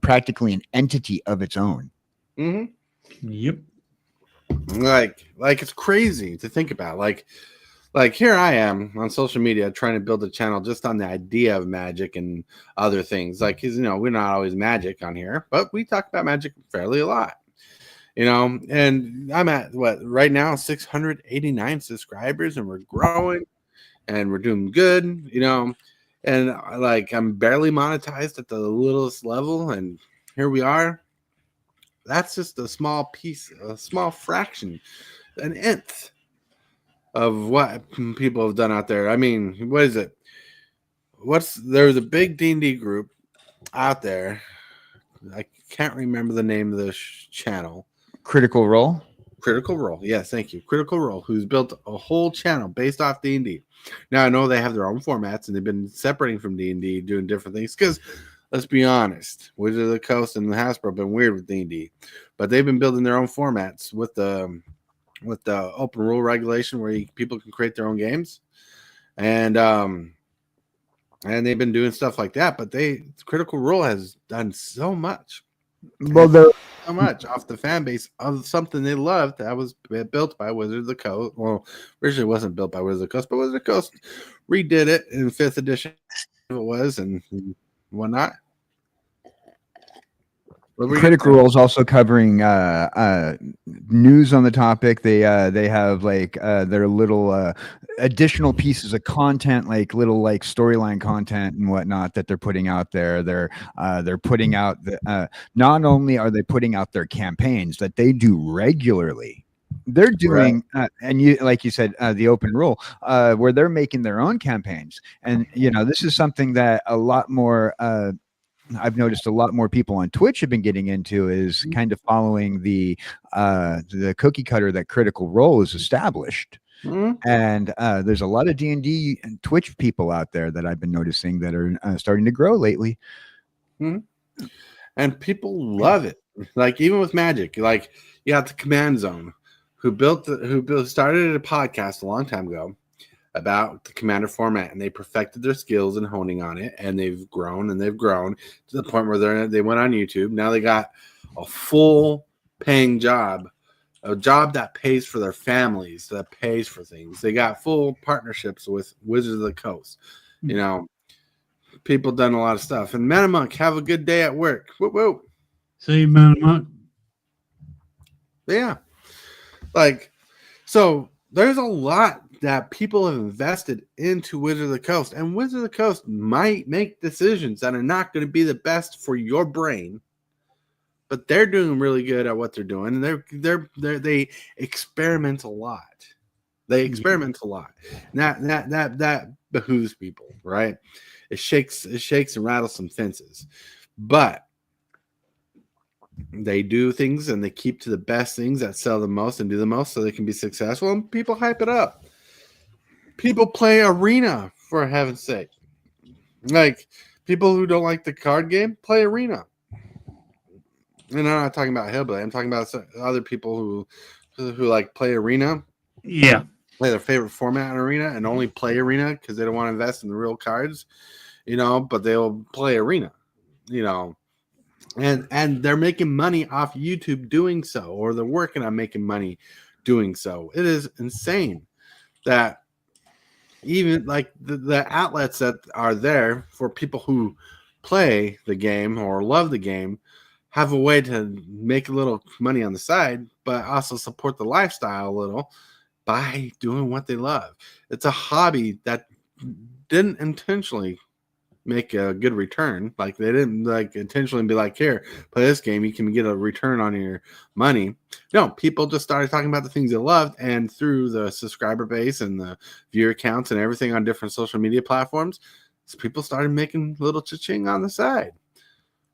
practically an entity of its own. Mm-hmm. Yep. Like it's crazy to think about. Like here I am on social media trying to build a channel just on the idea of Magic and other things. Like, we're not always Magic on here, but we talk about Magic fairly a lot. And I'm at right now 689 subscribers, and we're growing. And we're doing good, and I'm barely monetized at the littlest level, and here we are. That's just a small piece, a small fraction, an nth of what people have done out there. I mean, what is it? There's a big D&D group out there. I can't remember the name of the channel. Critical Role. Critical Role. Yes, thank you. Critical Role, who's built a whole channel based off D&D. Now, I know they have their own formats, and they've been separating from D&D, doing different things, because let's be honest, Wizards of the Coast and Hasbro have been weird with D&D, but they've been building their own formats with the open rule regulation where people can create their own games, and they've been doing stuff like that. But Critical Role has done so much. Well, so much off the fan base of something they loved that was built by Wizards of the Coast. Well, originally it wasn't built by Wizards of the Coast, but Wizards of the Coast redid it in 5th edition. It was and whatnot. Critical Role is also covering news on the topic. They have like their little additional pieces of content, like little like storyline content and whatnot that they're putting out there. They're putting out not only are they putting out their campaigns that they do regularly, they're doing and you like you said the open rule where they're making their own campaigns. And this is something that a lot more I've noticed a lot more people on Twitch have been getting into, is kind of following the cookie cutter that Critical Role is established. And there's a lot of D&D and Twitch people out there that I've been noticing that are starting to grow lately. And people love it. Like even with Magic, like you got the Command Zone, who started a podcast a long time ago about the Commander format, and they perfected their skills in honing on it, and they've grown to the point where they went on YouTube. Now they got a full paying job, a job that pays for their families, that pays for things. They got full partnerships with Wizards of the Coast. People done a lot of stuff. And Metamonk, have a good day at work. Whoop whoop. See you, Metamonk. Yeah. So there's a lot that people have invested into Wizards of the Coast, and Wizards of the Coast might make decisions that are not going to be the best for your brain, but they're doing really good at what they're doing, and they experiment a lot. They experiment a lot. That behooves people, right? It shakes and rattles some fences, but they do things and they keep to the best things that sell the most and do the most, so they can be successful, and people hype it up. People play Arena, for heaven's sake. Like, people who don't like the card game, play Arena. And I'm not talking about Hillbilly. I'm talking about other people who like play Arena. Yeah. Play their favorite format in Arena and only play Arena because they don't want to invest in the real cards, but they'll play Arena, And they're making money off YouTube doing so, or they're working on making money doing so. It is insane that even like the outlets that are there for people who play the game or love the game have a way to make a little money on the side, but also support the lifestyle a little by doing what they love. It's a hobby that didn't intentionally make a good return. Like, they didn't intentionally be like, here, play this game, you can get a return on your money. No, people just started talking about the things they loved, and through the subscriber base and the viewer counts and everything on different social media platforms, people started making little cha-ching on the side.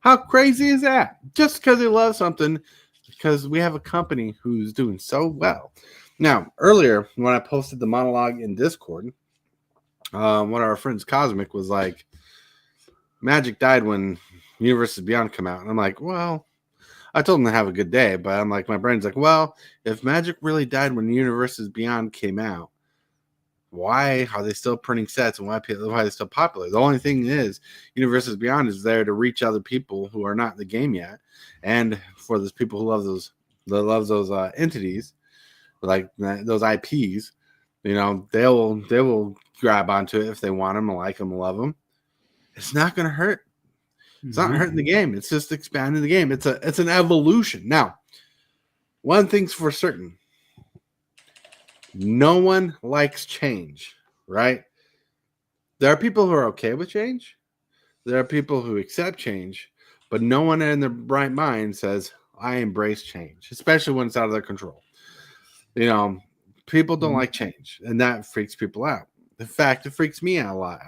How crazy is that? Just because they love something, because we have a company who's doing so well. Now, earlier when I posted the monologue in Discord, one of our friends, Cosmic, was like, Magic died when Universes Beyond come out. And I'm like, well, I told him to have a good day, but I'm like, my brain's like, well, if Magic really died when Universes Beyond came out, why are they still printing sets, and why are they still popular? The only thing is, Universes Beyond is there to reach other people who are not in the game yet, and for those people who love those entities, like those IPs, they will grab onto it if they want them, like them, love them. It's not going to hurt. It's not hurting the game. It's just expanding the game. It's an evolution. Now, one thing's for certain. No one likes change, right? There are people who are okay with change. There are people who accept change, but no one in their bright mind says, I embrace change, especially when it's out of their control. You know, people don't like change, and that freaks people out. In fact, it freaks me out a lot.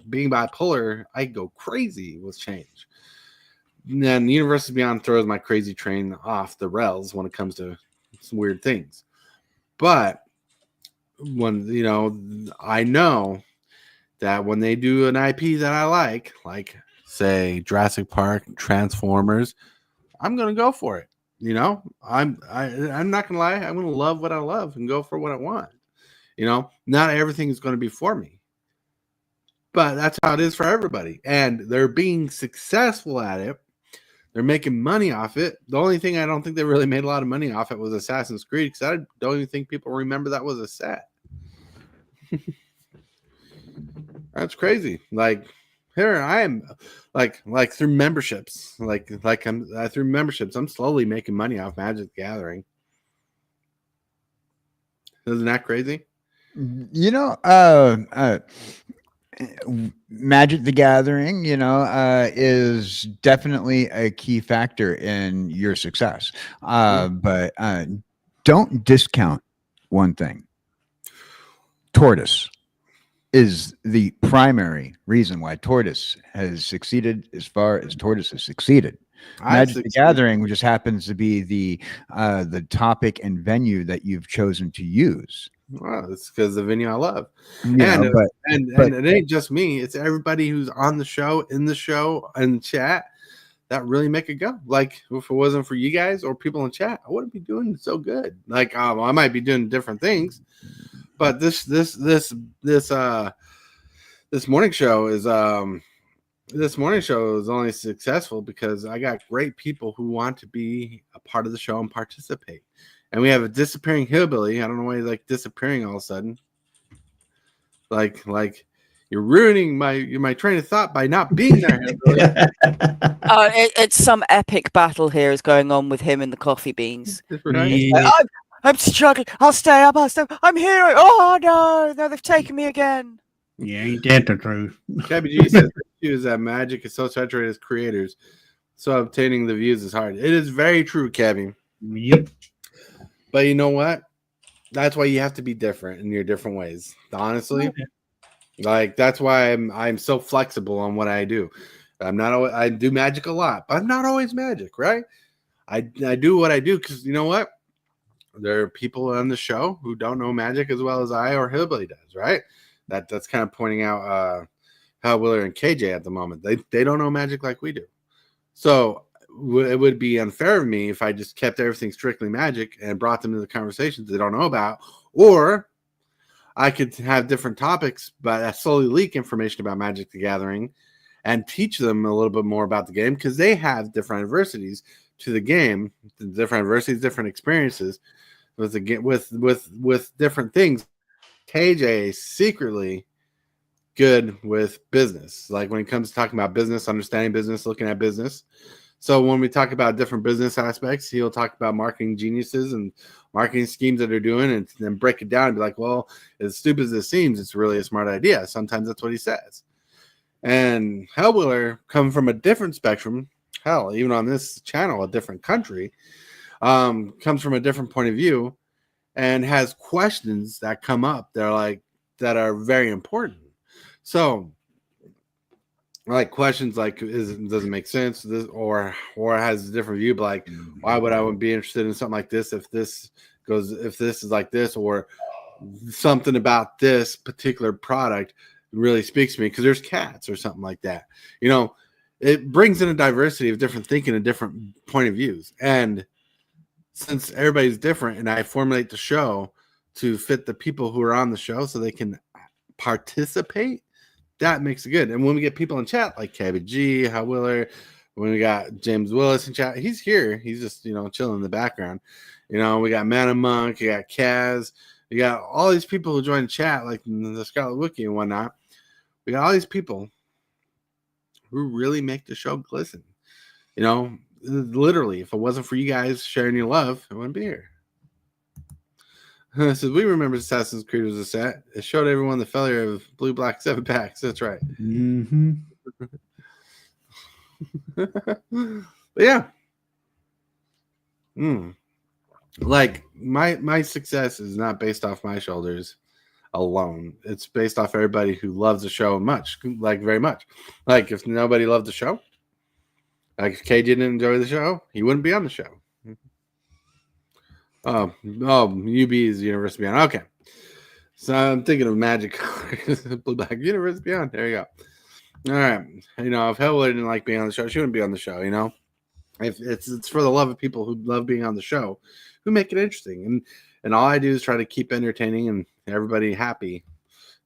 Being bipolar, I go crazy with change. And then the Universe Beyond throws my crazy train off the rails when it comes to some weird things. But when, you know, I know that when they do an IP that I like say Jurassic Park, Transformers, I'm gonna go for it. You know, I'm not gonna lie, I'm gonna love what I love and go for what I want. You know, not everything is going to be for me, but that's how it is for everybody. And they're being successful at it. They're making money off it. The only thing I don't think they really made a lot of money off it was Assassin's Creed, because I don't even think people remember that was a set. That's crazy. Like, here I am, like through memberships, through memberships, I'm slowly making money off Magic the Gathering. Isn't that crazy? You know, Magic the Gathering, you know, is definitely a key factor in your success. But don't discount one thing. Tortoise is the primary reason why Tortoise has succeeded as far as Tortoise has succeeded. Magic the Gathering just happens to be the topic and venue that you've chosen to use. Well, it's because the venue I love. And it ain't just me, it's everybody who's on the show, in the show, and chat that really make it go. Like, if it wasn't for you guys or people in chat, I wouldn't be doing so good. Like, I might be doing different things, but this morning show is only successful because I got great people who want to be a part of the show and participate. And we have a disappearing hillbilly. I don't know why he's like disappearing all of a sudden. Like you're ruining my train of thought by not being there. It's some epic battle here is going on with him and the coffee beans. Right? Yeah. I'm struggling. I'll stay up. I'm here. Oh no, they've taken me again. Yeah, ain't that the truth? KBG says the issue is that Magic is so saturated as creators, so obtaining the views is hard. It is very true, Kevin. Yep. But you know what? That's why you have to be different in your different ways. Honestly, like that's why I'm so flexible on what I do. I do Magic a lot, but I'm not always Magic, right? I do what I do because you know what? There are people on the show who don't know Magic as well as I or Hillbilly does, right? That's kind of pointing out Hellwheeler and KJ at the moment. They don't know Magic like we do. So it would be unfair of me if I just kept everything strictly Magic and brought them to the conversations they don't know about. Or I could have different topics, but I slowly leak information about Magic the Gathering and teach them a little bit more about the game because they have different adversities to the game, different adversities, different experiences with different things. KJ is secretly good with business, like when it comes to talking about business, understanding business, looking at business. So when we talk about different business aspects, he'll talk about marketing geniuses and marketing schemes that they're doing and then break it down and be like, well, as stupid as it seems, it's really a smart idea. Sometimes that's what he says. And Hellwheeler come from a different spectrum. Hell, even on this channel, a different country, comes from a different point of view and has questions that come up that are very important. So like questions like doesn't make sense this or has a different view, but like why would I be interested in something like this if this is like this, or something about this particular product really speaks to me because there's cats or something like that. You know, it brings in a diversity of different thinking and different point of views. And since everybody's different and I formulate the show to fit the people who are on the show so they can participate, that makes it good. And when we get people in chat like KBG, Hellwheeler, when we got James Willis in chat, he's here. He's just, chilling in the background. We got Mana Monk, you got Kaz, you got all these people who join chat, like the Scarlet Wiki and whatnot. We got all these people who really make the show glisten. Literally, if it wasn't for you guys sharing your love, I wouldn't be here. So we remember Assassin's Creed was a set. It showed everyone the failure of Blue Black 7 packs. That's right. Mm-hmm. But yeah. Like my success is not based off my shoulders alone. It's based off everybody who loves the show very much. Like if nobody loved the show, like if KJ didn't enjoy the show, he wouldn't be on the show. Oh, UB is Universe Beyond. Okay. So I'm thinking of Magic Blue Black Universe Beyond. There you go. All right. You know, if Hellwheeler didn't like being on the show, she wouldn't be on the show, you know? If it's for the love of people who love being on the show, who make it interesting. And all I do is try to keep entertaining and everybody happy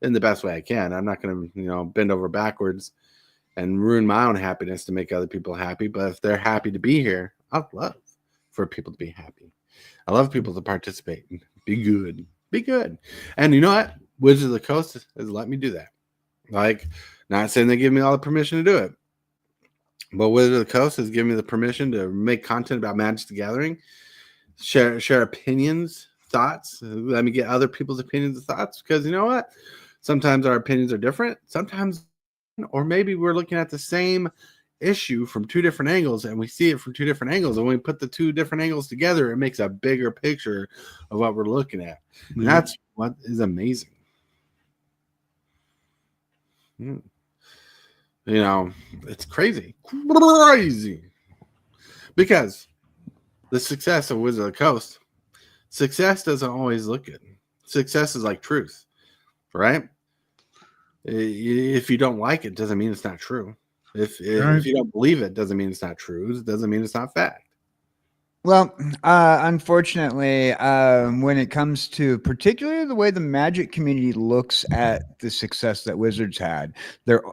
in the best way I can. I'm not gonna, you know, bend over backwards and ruin my own happiness to make other people happy. But if they're happy to be here, I'd love for people to be happy. I love people to participate and be good. Be good. And you know what? Wizards of the Coast has let me do that. Like, not saying they give me all the permission to do it, but Wizards of the Coast has given me the permission to make content about Magic the Gathering, share opinions, thoughts. Let me get other people's opinions and thoughts, because you know what? Sometimes our opinions are different. Sometimes, or maybe we're looking at the same issue from two different angles, and we see it from two different angles, and when we put the two different angles together, it makes a bigger picture of what we're looking at. And that's what is amazing. You know, it's crazy because the success of Wizard of the Coast, success doesn't always look good. Success is like truth, right? If you don't like it, doesn't mean it's not true. If you don't believe it, doesn't mean it's not true. It doesn't mean it's not fact. Well, unfortunately, when it comes to particularly the way the Magic community looks at the success that Wizards had, there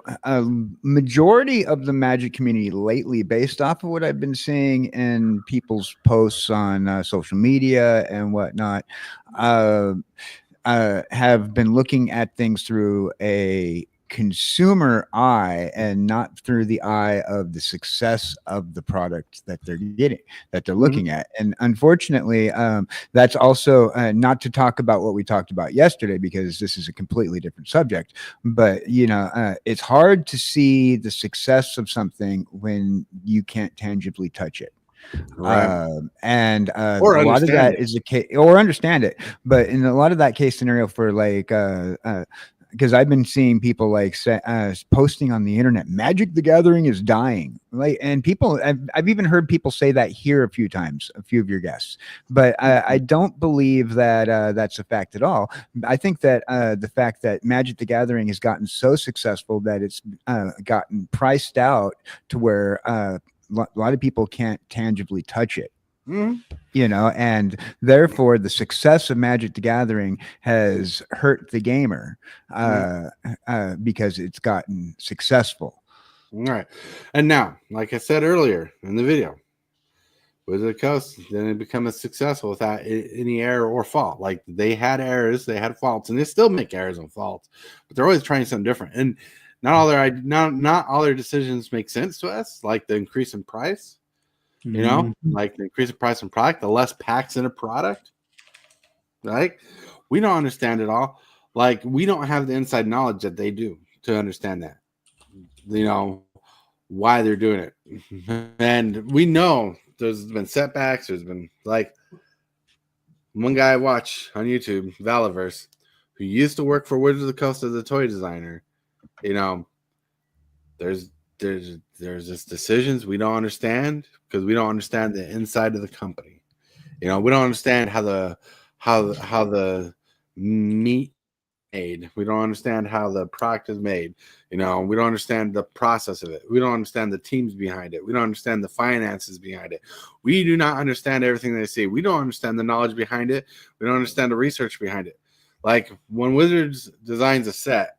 majority of the Magic community lately, based off of what I've been seeing in people's posts on social media and whatnot, have been looking at things through a consumer eye and not through the eye of the success of the product that they're getting, that they're looking at. And unfortunately, that's also not to talk about what we talked about yesterday, because this is a completely different subject. But, you know, it's hard to see the success of something when you can't tangibly touch it. Right. And a lot of that is the case, or understand it. But in a lot of that case scenario for like, because I've been seeing people like posting on the internet, Magic the Gathering is dying. Like, and people, I've even heard people say that here a few times, a few of your guests. But I don't believe that that's a fact at all. I think that the fact that Magic the Gathering has gotten so successful that it's gotten priced out to where a lot of people can't tangibly touch it. You know, and therefore the success of Magic the Gathering has hurt the gamer because it's gotten successful. All right. And now, like I said earlier in the video, Wizard of the Coast didn't become a successful without any error or fault. Like, they had errors, they had faults, and they still make errors and faults, but they're always trying something different. And not all their decisions make sense to us, like the increase in price. You know, like the increase in price in product, the less packs in a product, right? We don't understand it all. Like, we don't have the inside knowledge that they do to understand that, you know, why they're doing it. And we know there's been setbacks. There's been, like, one guy I watch on YouTube, Valiverse, who used to work for Wizards of the Coast as a toy designer. You know, there's just decisions we don't understand because we don't understand the inside of the company. You know, we don't understand how the meat made. We don't understand how the product is made. You know, we don't understand the process of it. We don't understand the teams behind it. We don't understand the finances behind it. We do not understand everything they see. We don't understand the knowledge behind it. We don't understand the research behind it. Like, when Wizards designs a set,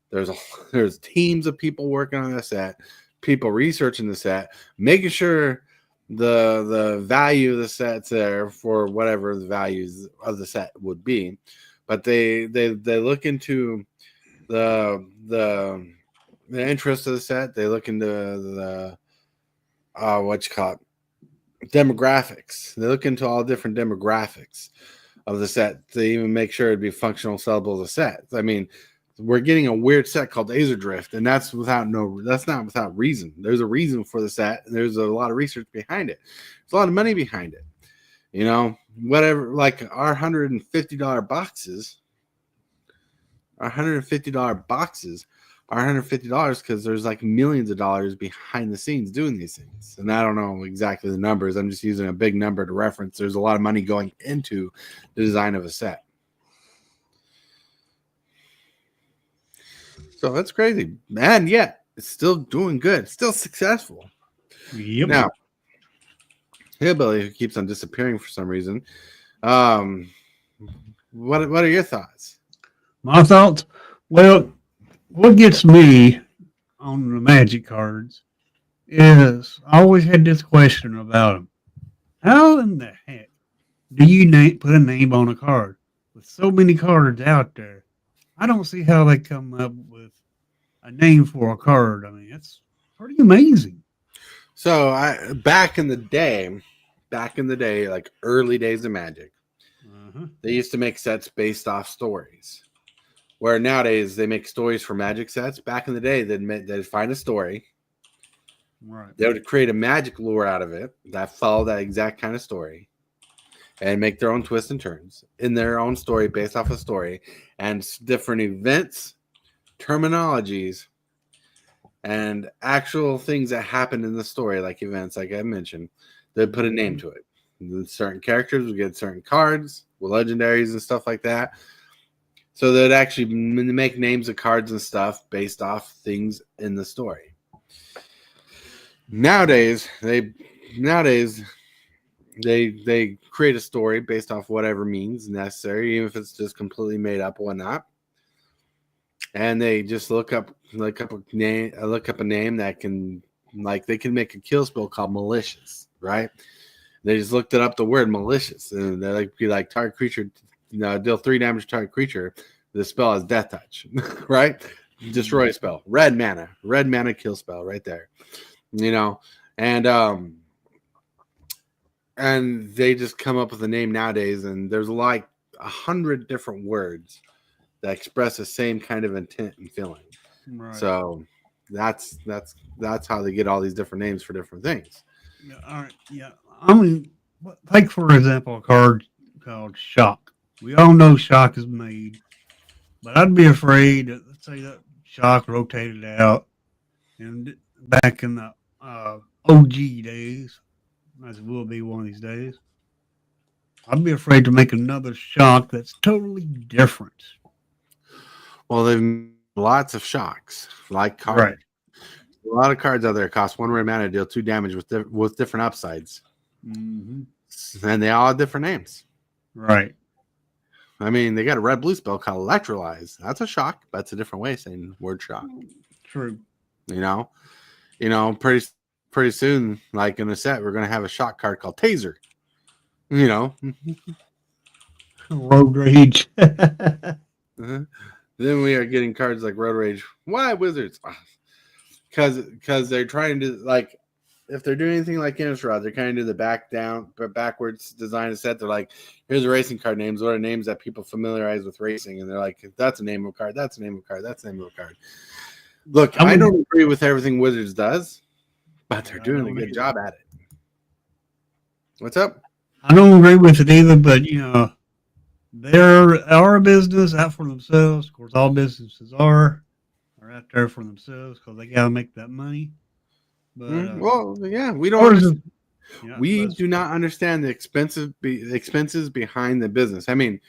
there's teams of people working on the set, people researching the set, making sure the value of the set's there for whatever the values of the set would be. But they look into the interest of the set. They look into the demographics. They look into all different demographics of the set to even make sure it'd be functional, sellable as a set. I mean, we're getting a weird set called Azer Drift, and that's not without reason. There's a reason for the set. There's a lot of research behind it. There's a lot of money behind it. You know, whatever, like our $150 boxes, our $150 boxes are $150 because there's like millions of dollars behind the scenes doing these things. And I don't know exactly the numbers. I'm just using a big number to reference. There's a lot of money going into the design of a set. So that's crazy. And yet it's still doing good, still successful. Yep. Now, Hillbilly, who keeps on disappearing for some reason. What are your thoughts? My thoughts? Well, what gets me on the Magic cards is I always had this question about them. How in the heck do you put a name on a card? With so many cards out there, I don't see how they come up with a name for a card. I mean, that's pretty amazing. So back in the day, like early days of Magic, they used to make sets based off stories. Where nowadays they make stories for Magic sets. Back in the day, they'd find a story. Right. They would create a magic lore out of it that followed that exact kind of story and make their own twists and turns in their own story based off a story and different events, terminologies, and actual things that happened in the story, like events, like I mentioned. They'd put a name to it. And certain characters would get certain cards with legendaries and stuff like that. So they'd actually make names of cards and stuff based off things in the story. Nowadays they create a story based off whatever means necessary, even if it's just completely made up or whatnot. And they just look up a name that can, like, they can make a kill spell called malicious, right? They just looked it up, the word malicious, and they be like target creature, deal 3 damage to target creature. The spell is death touch, right? Destroy spell, red mana kill spell right there, and they just come up with a name nowadays, and there's like 100 different words that express the same kind of intent and feeling. Right. So that's how they get all these different names for different things. Yeah, all right. Yeah. I mean, take for example a card called Shock. We all know Shock is made, but I'd be afraid that, let's say that Shock rotated out, and back in the OG days, as it will be one of these days, I'd be afraid to make another Shock that's totally different. Well, they've made lots of Shocks, like cards. Right. A lot of cards out there cost 1 red mana to deal 2 damage with different upsides. Mm-hmm. And they all have different names. Right. I mean, they got a red-blue spell called Electrolyze. That's a shock, but it's a different way of saying word shock. True. Pretty soon, like in a set, we're going to have a shock card called Taser. Road Rage. Then we are getting cards like Road Rage. Why Wizards? Because they're trying to, like, if they're doing anything like Innistrad, they're kind of do the backwards design set. They're like, here's the racing card names. What are names that people familiarize with racing? And they're like, that's a name of a card. That's a name of a card. That's a name of a card. Look, I don't agree with everything Wizards does, but they're doing a good job at it. What's up? I don't agree with it either, but they're our business out for themselves. Of course, all businesses are out there for themselves because they got to make that money. But we don't. We do not understand the expenses behind the business. I mean,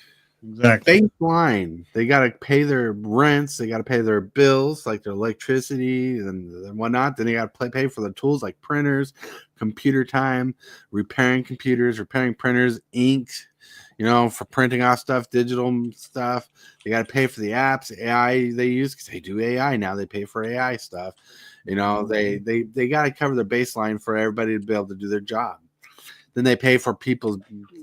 exactly. Baseline, they got to pay their rents, they got to pay their bills, like their electricity and whatnot. Then they got to pay for the tools like printers, computer time, repairing computers, repairing printers, ink, for printing off stuff, digital stuff. They got to pay for the apps, AI they use, because they do AI now. They pay for AI stuff. They got to cover their baseline for everybody to be able to do their job. Then they pay for people's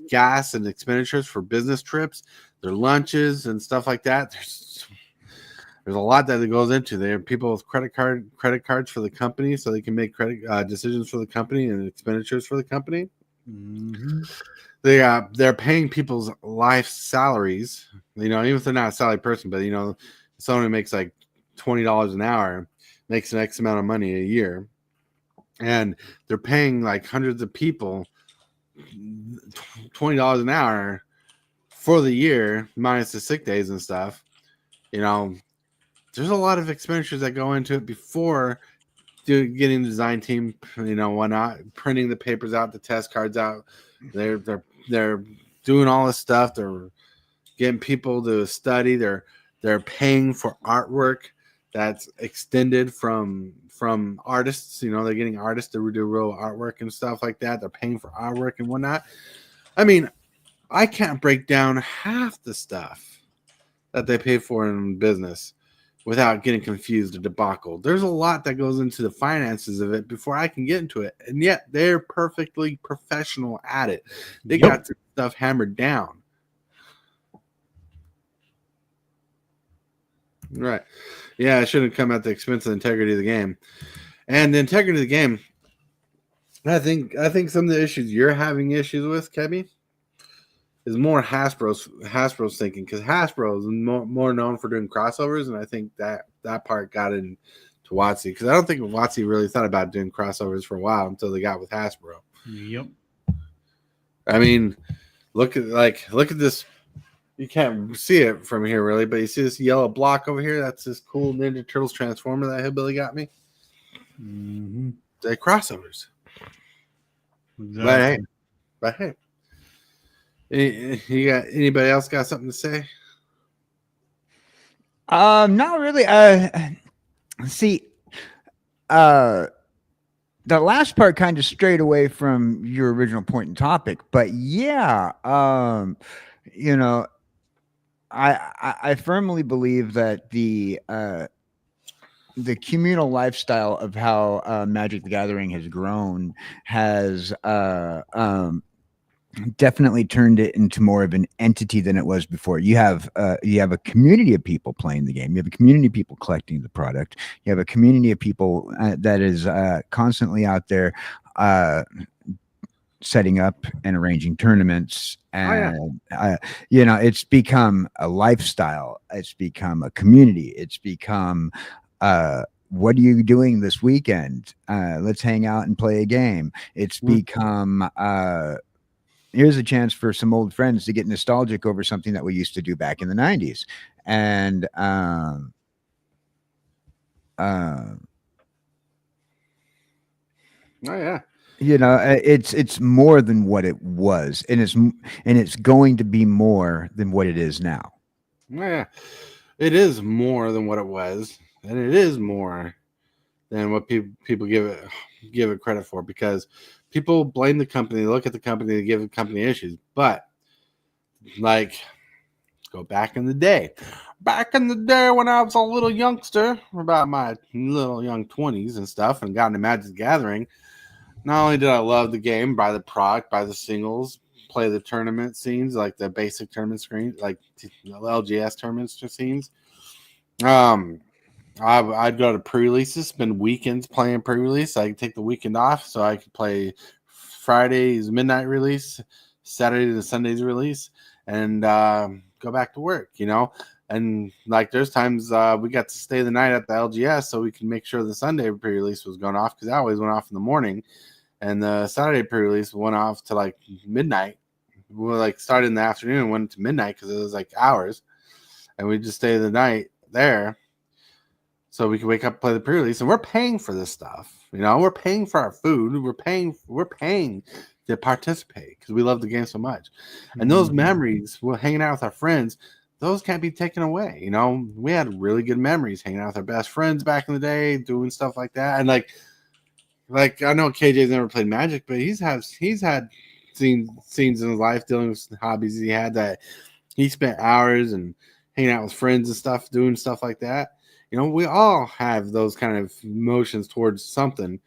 gas and expenditures for business trips, their lunches and stuff like that. There's a lot that goes into there. People with credit cards for the company, so they can make credit decisions for the company and expenditures for the company. Mm-hmm. They're paying people's life salaries. Even if they're not a salary person, but someone who makes like $20 an hour makes an X amount of money a year, and they're paying like hundreds of people $20 an hour for the year, minus the sick days and stuff. You know, there's a lot of expenditures that go into it before getting the design team, you know, whatnot, printing the papers out, the test cards out. They're doing all this stuff. They're getting people to study. They're paying for artwork that's extended from artists. You know, they're getting artists to do real artwork and stuff like that. They're paying for artwork and whatnot. I mean, I can't break down half the stuff that they pay for in business without getting confused or debacle. There's a lot that goes into the finances of it before I can get into it. And yet they're perfectly professional at it. They got the stuff hammered down. Right. Yeah, it shouldn't come at the expense of the integrity of the game. And the integrity of the game, I think some of the issues you're having issues with, Kebby, is more Hasbro's thinking, because Hasbro is more known for doing crossovers, and I think that part got into WotC, because I don't think WotC really thought about doing crossovers for a while until they got with Hasbro. Yep. I mean, look at this. You can't see it from here really, but you see this yellow block over here? That's this cool Ninja Turtles Transformer that Hillbilly got me. Mm-hmm. They're crossovers. Exactly. But hey. You got anybody else got something to say? Not really. See, the last part kind of strayed away from your original point and topic, but yeah, you know, I firmly believe that the communal lifestyle of how Magic the Gathering has grown has definitely turned it into more of an entity than it was before. You have a community of people playing the game. You have a community of people collecting the product. You have a community of people that is constantly out there setting up and arranging tournaments. And you know, it's become a lifestyle. It's become a community. It's become what are you doing this weekend? Let's hang out and play a game. It's become here's a chance for some old friends to get nostalgic over something that we used to do back in the 90s. And you know, it's more than what it was, and it's going to be more than what it is now. Yeah, it is more than what it was, and it is more than what people give it credit for, because people blame the company, look at the company, they give the company issues. But like, go back in the day when I was a little youngster, about my little young 20s and stuff, and got into Magic the Gathering, not only did I love the game, buy the product, buy the singles, play the tournament scenes, like the basic tournament screens, like the LGS tournament scenes. I'd go to pre-releases, spend weekends playing pre-release. I could take the weekend off so I could play Friday's midnight release, Saturday to Sunday's release, and go back to work, you know. And like, there's times we got to stay the night at the LGS so we can make sure the Sunday pre-release was going off, because that always went off in the morning, and the Saturday pre-release went off to like midnight. We were like started in the afternoon and went to midnight because it was like hours, and we just stay the night there so we can wake up and play the pre-release. And we're paying for this stuff, you know. We're paying for our food. We're paying to participate because we love the game so much. And those memories, we're hanging out with our friends, those can't be taken away. You know, we had really good memories hanging out with our best friends back in the day, doing stuff like that. And like I know KJ's never played Magic, but he's had scenes in his life dealing with hobbies he had that he spent hours and hanging out with friends and stuff, doing stuff like that. You know, we all have those kind of emotions towards something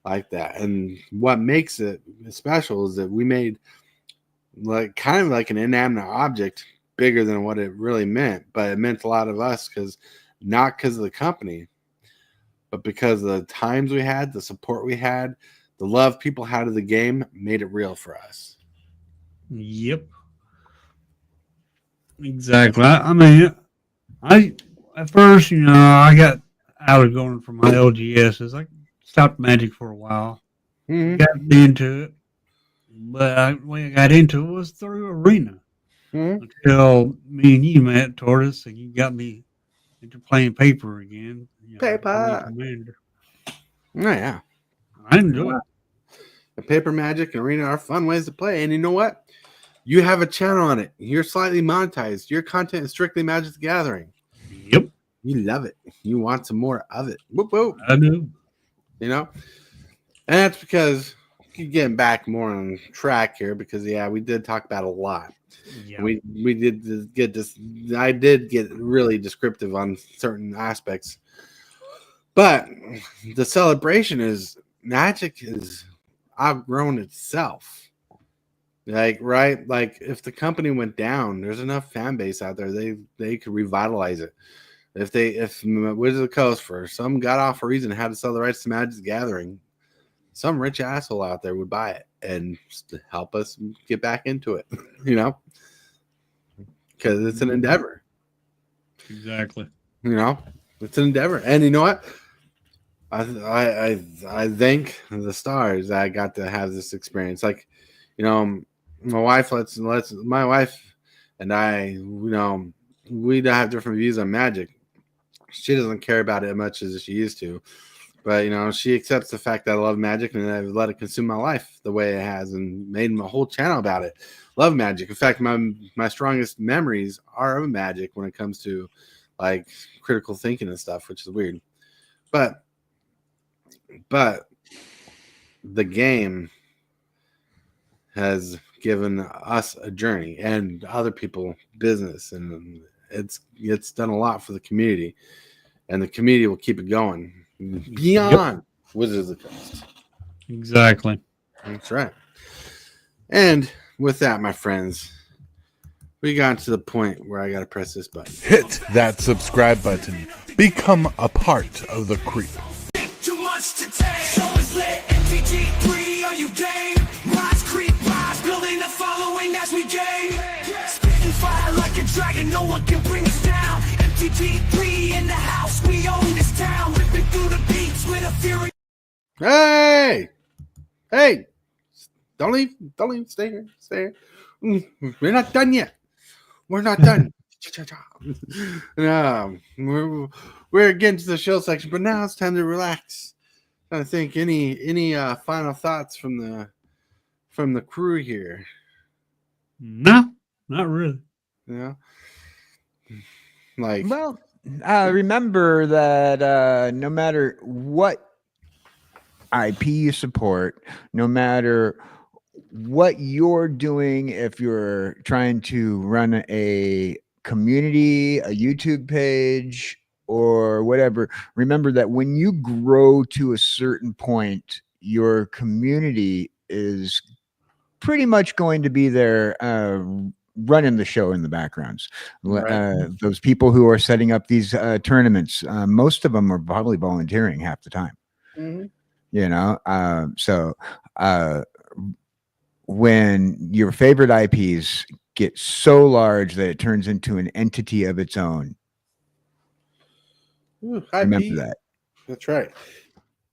like that. And what makes it special is that we made like kind of like an inanimate object bigger than what it really meant. But it meant a lot of us, not because of the company, but because of the times we had, the support we had, the love people had of the game made it real for us. Yep. Exactly. I mean, at first, you know, I got out of going for my LGSs. I stopped Magic for a while. Mm-hmm. Got into it. But the way I got into it was through Arena. Mhm. Until me and you met, Tortoise, and you got me into playing paper again. You know, playing Paper. Commander. Oh, yeah. I enjoy it. The Paper Magic and Arena are fun ways to play. And you know what? You have a channel on it. You're slightly monetized. Your content is strictly Magic the Gathering. Yep. You love it. You want some more of it. Whoop, whoop. I do. You know? And that's because getting back more on track here because, yeah, we did talk about a lot. Yeah. We did get this. I did get really descriptive on certain aspects. But the celebration is Magic is outgrown itself. Like, right? Like, if the company went down, there's enough fan base out there they could revitalize it. If Wizards of the Coast for some god awful reason had to sell the rights to Magic the Gathering, some rich asshole out there would buy it and help us get back into it, you know, because it's an endeavor. Exactly. You know, it's an endeavor, and you know what? I thank the stars that I got to have this experience. Like, you know, my wife my wife and I, you know, we have different views on Magic. She doesn't care about it as much as she used to, but you know, she accepts the fact that I love Magic and I've let it consume my life the way it has, and made a whole channel about it. Love Magic. In fact, my strongest memories are of Magic when it comes to like critical thinking and stuff, which is weird, but the game has given us a journey and other people business, and it's done a lot for the community, and the community will keep it going beyond Wizards of the Coast. Exactly. That's right. And with that, my friends, we got to the point where I got to press this button. Hit that subscribe button. Become a part of the creep. Too much to take. Show is lit. MTG3, are you game? Rise, creep, rise. Building a following as we game. Spitting fire like a dragon. No one can bring us down. MTG3 in the house. We own this town. Ripping through the beats with a fury. Hey! Don't leave. Stay here. We're not done yet. We're not done. We're getting to the show section, but now it's time to relax. I think any final thoughts from the crew here? No, not really. Yeah. Like, Well, remember that no matter what IP you support, no matter what you're doing, if you're trying to run a community, a YouTube page, or whatever, remember that when you grow to a certain point, your community is pretty much going to be there running the show in the backgrounds. Right. Those people who are setting up these tournaments, most of them are probably volunteering half the time. Mhm. You know, so when your favorite IPs get so large that it turns into an entity of its own, Ooh, remember IP. that. That's right.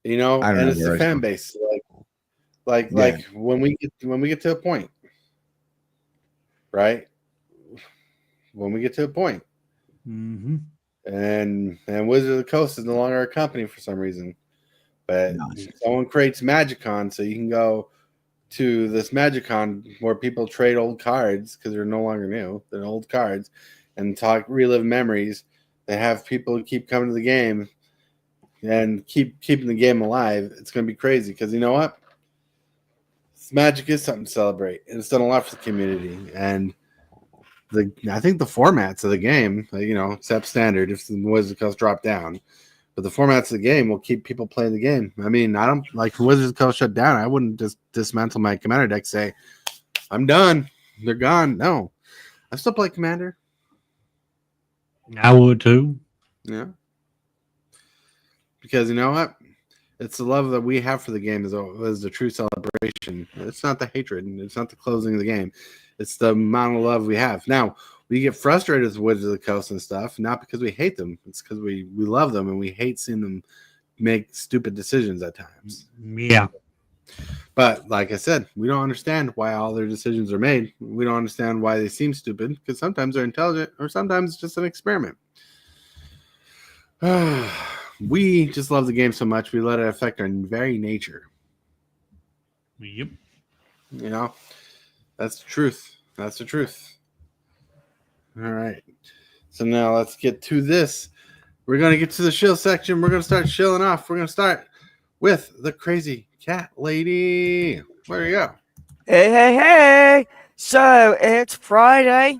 You know, I don't and know it's where I the was fan going. base. Like Yeah. when we get to a point, right? When we get to a point, Mm-hmm. and Wizard of the Coast is no longer a company for some reason, but Nonsense. someone creates MagicCon, so you can go to this MagicCon where people trade old cards because they're no longer new, they're old cards, and relive memories. They have people keep coming to the game and keeping the game alive. It's going to be crazy because you know what? Magic is something to celebrate, and it's done a lot for the community. And I think the formats of the game, you know, except standard, if the Wizards of the Coast drop down, but the formats of the game will keep people playing the game. I mean, I don't like Wizards of the Coast shut down. I wouldn't just dismantle my Commander deck, say, I'm done. They're gone. No, I still play Commander. I would too. Yeah. Because you know what? It's the love that we have for the game is the true celebration. It's not the hatred, and it's not the closing of the game. It's the amount of love we have. Now, we get frustrated with Wizards of the Coast and stuff, not because we hate them. It's because we love them, and we hate seeing them make stupid decisions at times. Yeah. But like I said, we don't understand why all their decisions are made. We don't understand why they seem stupid, because sometimes they're intelligent or sometimes it's just an experiment. We just love the game so much, we let it affect our very nature. Yep. You know, that's the truth. That's the truth. All right. So now let's get to this. We're going to get to the shill section. We're going to start shilling off. We're going to start with the crazy cat lady. Where you go? Hey. So it's Friday.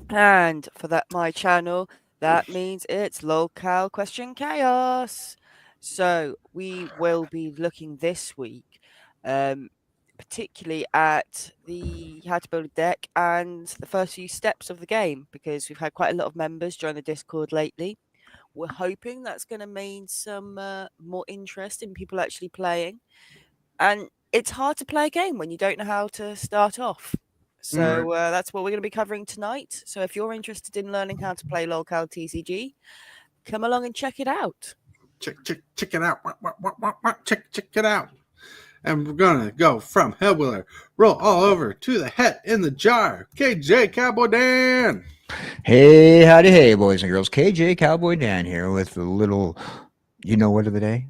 And for that, my channel, that means it's Locale Question Chaos. So we will be looking this week, particularly at the how to build a deck and the first few steps of the game, because we've had quite a lot of members join the Discord lately. We're hoping that's going to mean some more interest in people actually playing. And it's hard to play a game when you don't know how to start off. So that's what we're going to be covering tonight. So if you're interested in learning how to play Locale TCG, come along and check it out. Check it out. Check it out. And we're going to go from Hellwheeler, roll all over to the head in the jar, kjcowboydan. Hey, howdy, hey, boys and girls. kjcowboydan here with the little, you know what of the day?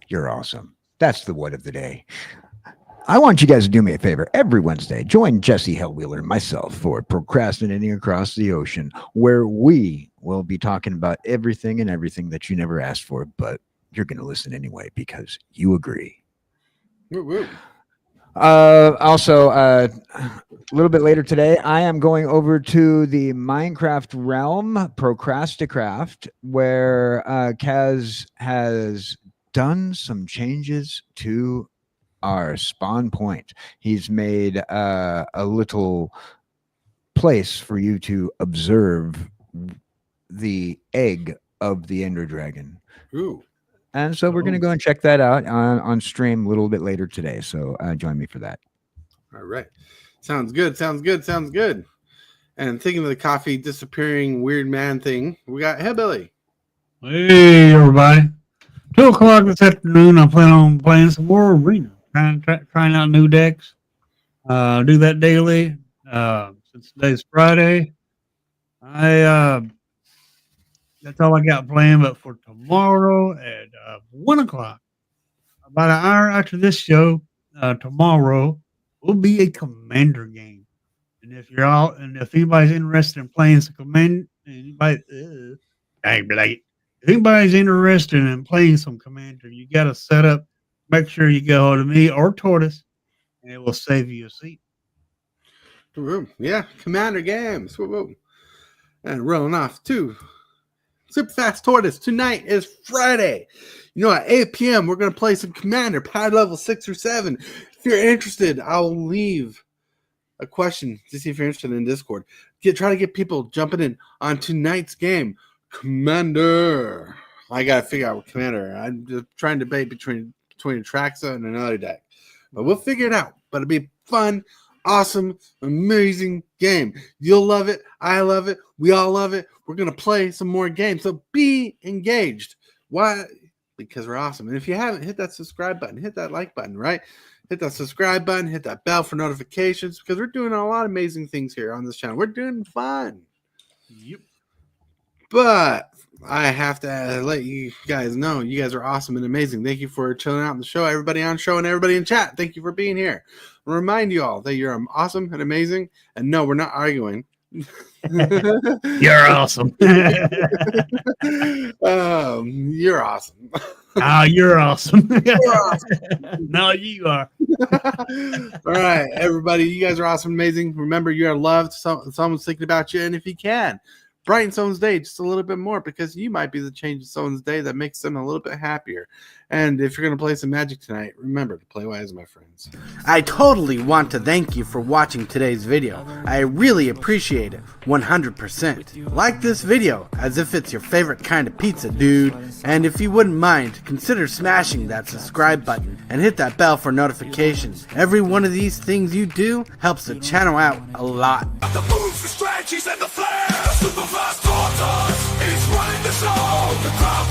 You're awesome. That's the what of the day. I want you guys to do me a favor. Every Wednesday, join Jesse Hellwheeler and myself for Procrastinating Across the Ocean, where we will be talking about everything and everything that you never asked for, but you're going to listen anyway because you agree. Woo-woo. Also, a little bit later today, I am going over to the Minecraft realm, Procrasticraft, where Kaz has done some changes to our spawn point. He's made a little place for you to observe the egg of the Ender Dragon. Ooh. And so we're going to go and check that out on stream a little bit later today. So join me for that. All right. Sounds good. And thinking of the coffee disappearing weird man thing, we got Hellbilly. Hey, everybody. 2 o'clock this afternoon, I plan on playing some more Arena. Trying out new decks. Do that daily. Since today's Friday. That's all I got planned. But for tomorrow at 1 o'clock, about an hour after this show, tomorrow will be a Commander game. And if anybody's interested in playing some Commander, if anybody's interested in playing some Commander, you got to set up. Make sure you get hold of me or Tortoise, and it will save you a seat. Yeah, Commander games. And rolling off to Super Fast Tortoise. Tonight is Friday. You know, at 8 p.m., we're going to play some Commander, power level 6 or 7. If you're interested, I'll leave a question to see if you're interested in Discord. Try to get people jumping in on tonight's game, Commander. I got to figure out what Commander. I'm just trying to debate between Traxa and another deck. But we'll figure it out. But it'll be fun, awesome, amazing game. You'll love it. I love it. We all love it. We're going to play some more games. So be engaged. Why? Because we're awesome. And if you haven't, hit that subscribe button. Hit that like button, right? Hit that subscribe button. Hit that bell for notifications because we're doing a lot of amazing things here on this channel. We're doing fun. Yep. But I have to let you guys know you guys are awesome and amazing. Thank you for chilling out on the show. Everybody on show and everybody in chat, thank you for being here. I'll remind you all that you're awesome and amazing. And no, we're not arguing. You're awesome. You're awesome. Oh, you're awesome. You're awesome. No, you are. All right, everybody, you guys are awesome, amazing. Remember, you are loved. Someone's thinking about you, and if you can, brighten someone's day just a little bit more because you might be the change in someone's day that makes them a little bit happier. And if you're going to play some Magic tonight, remember to play wise, my friends. I totally want to thank you for watching today's video. I really appreciate it, 100%. Like this video as if it's your favorite kind of pizza, dude. And if you wouldn't mind, consider smashing that subscribe button and hit that bell for notifications. Every one of these things you do helps the channel out a lot. The moves, the strategies, and the flair. Super fast tortoise is running the show. The crowd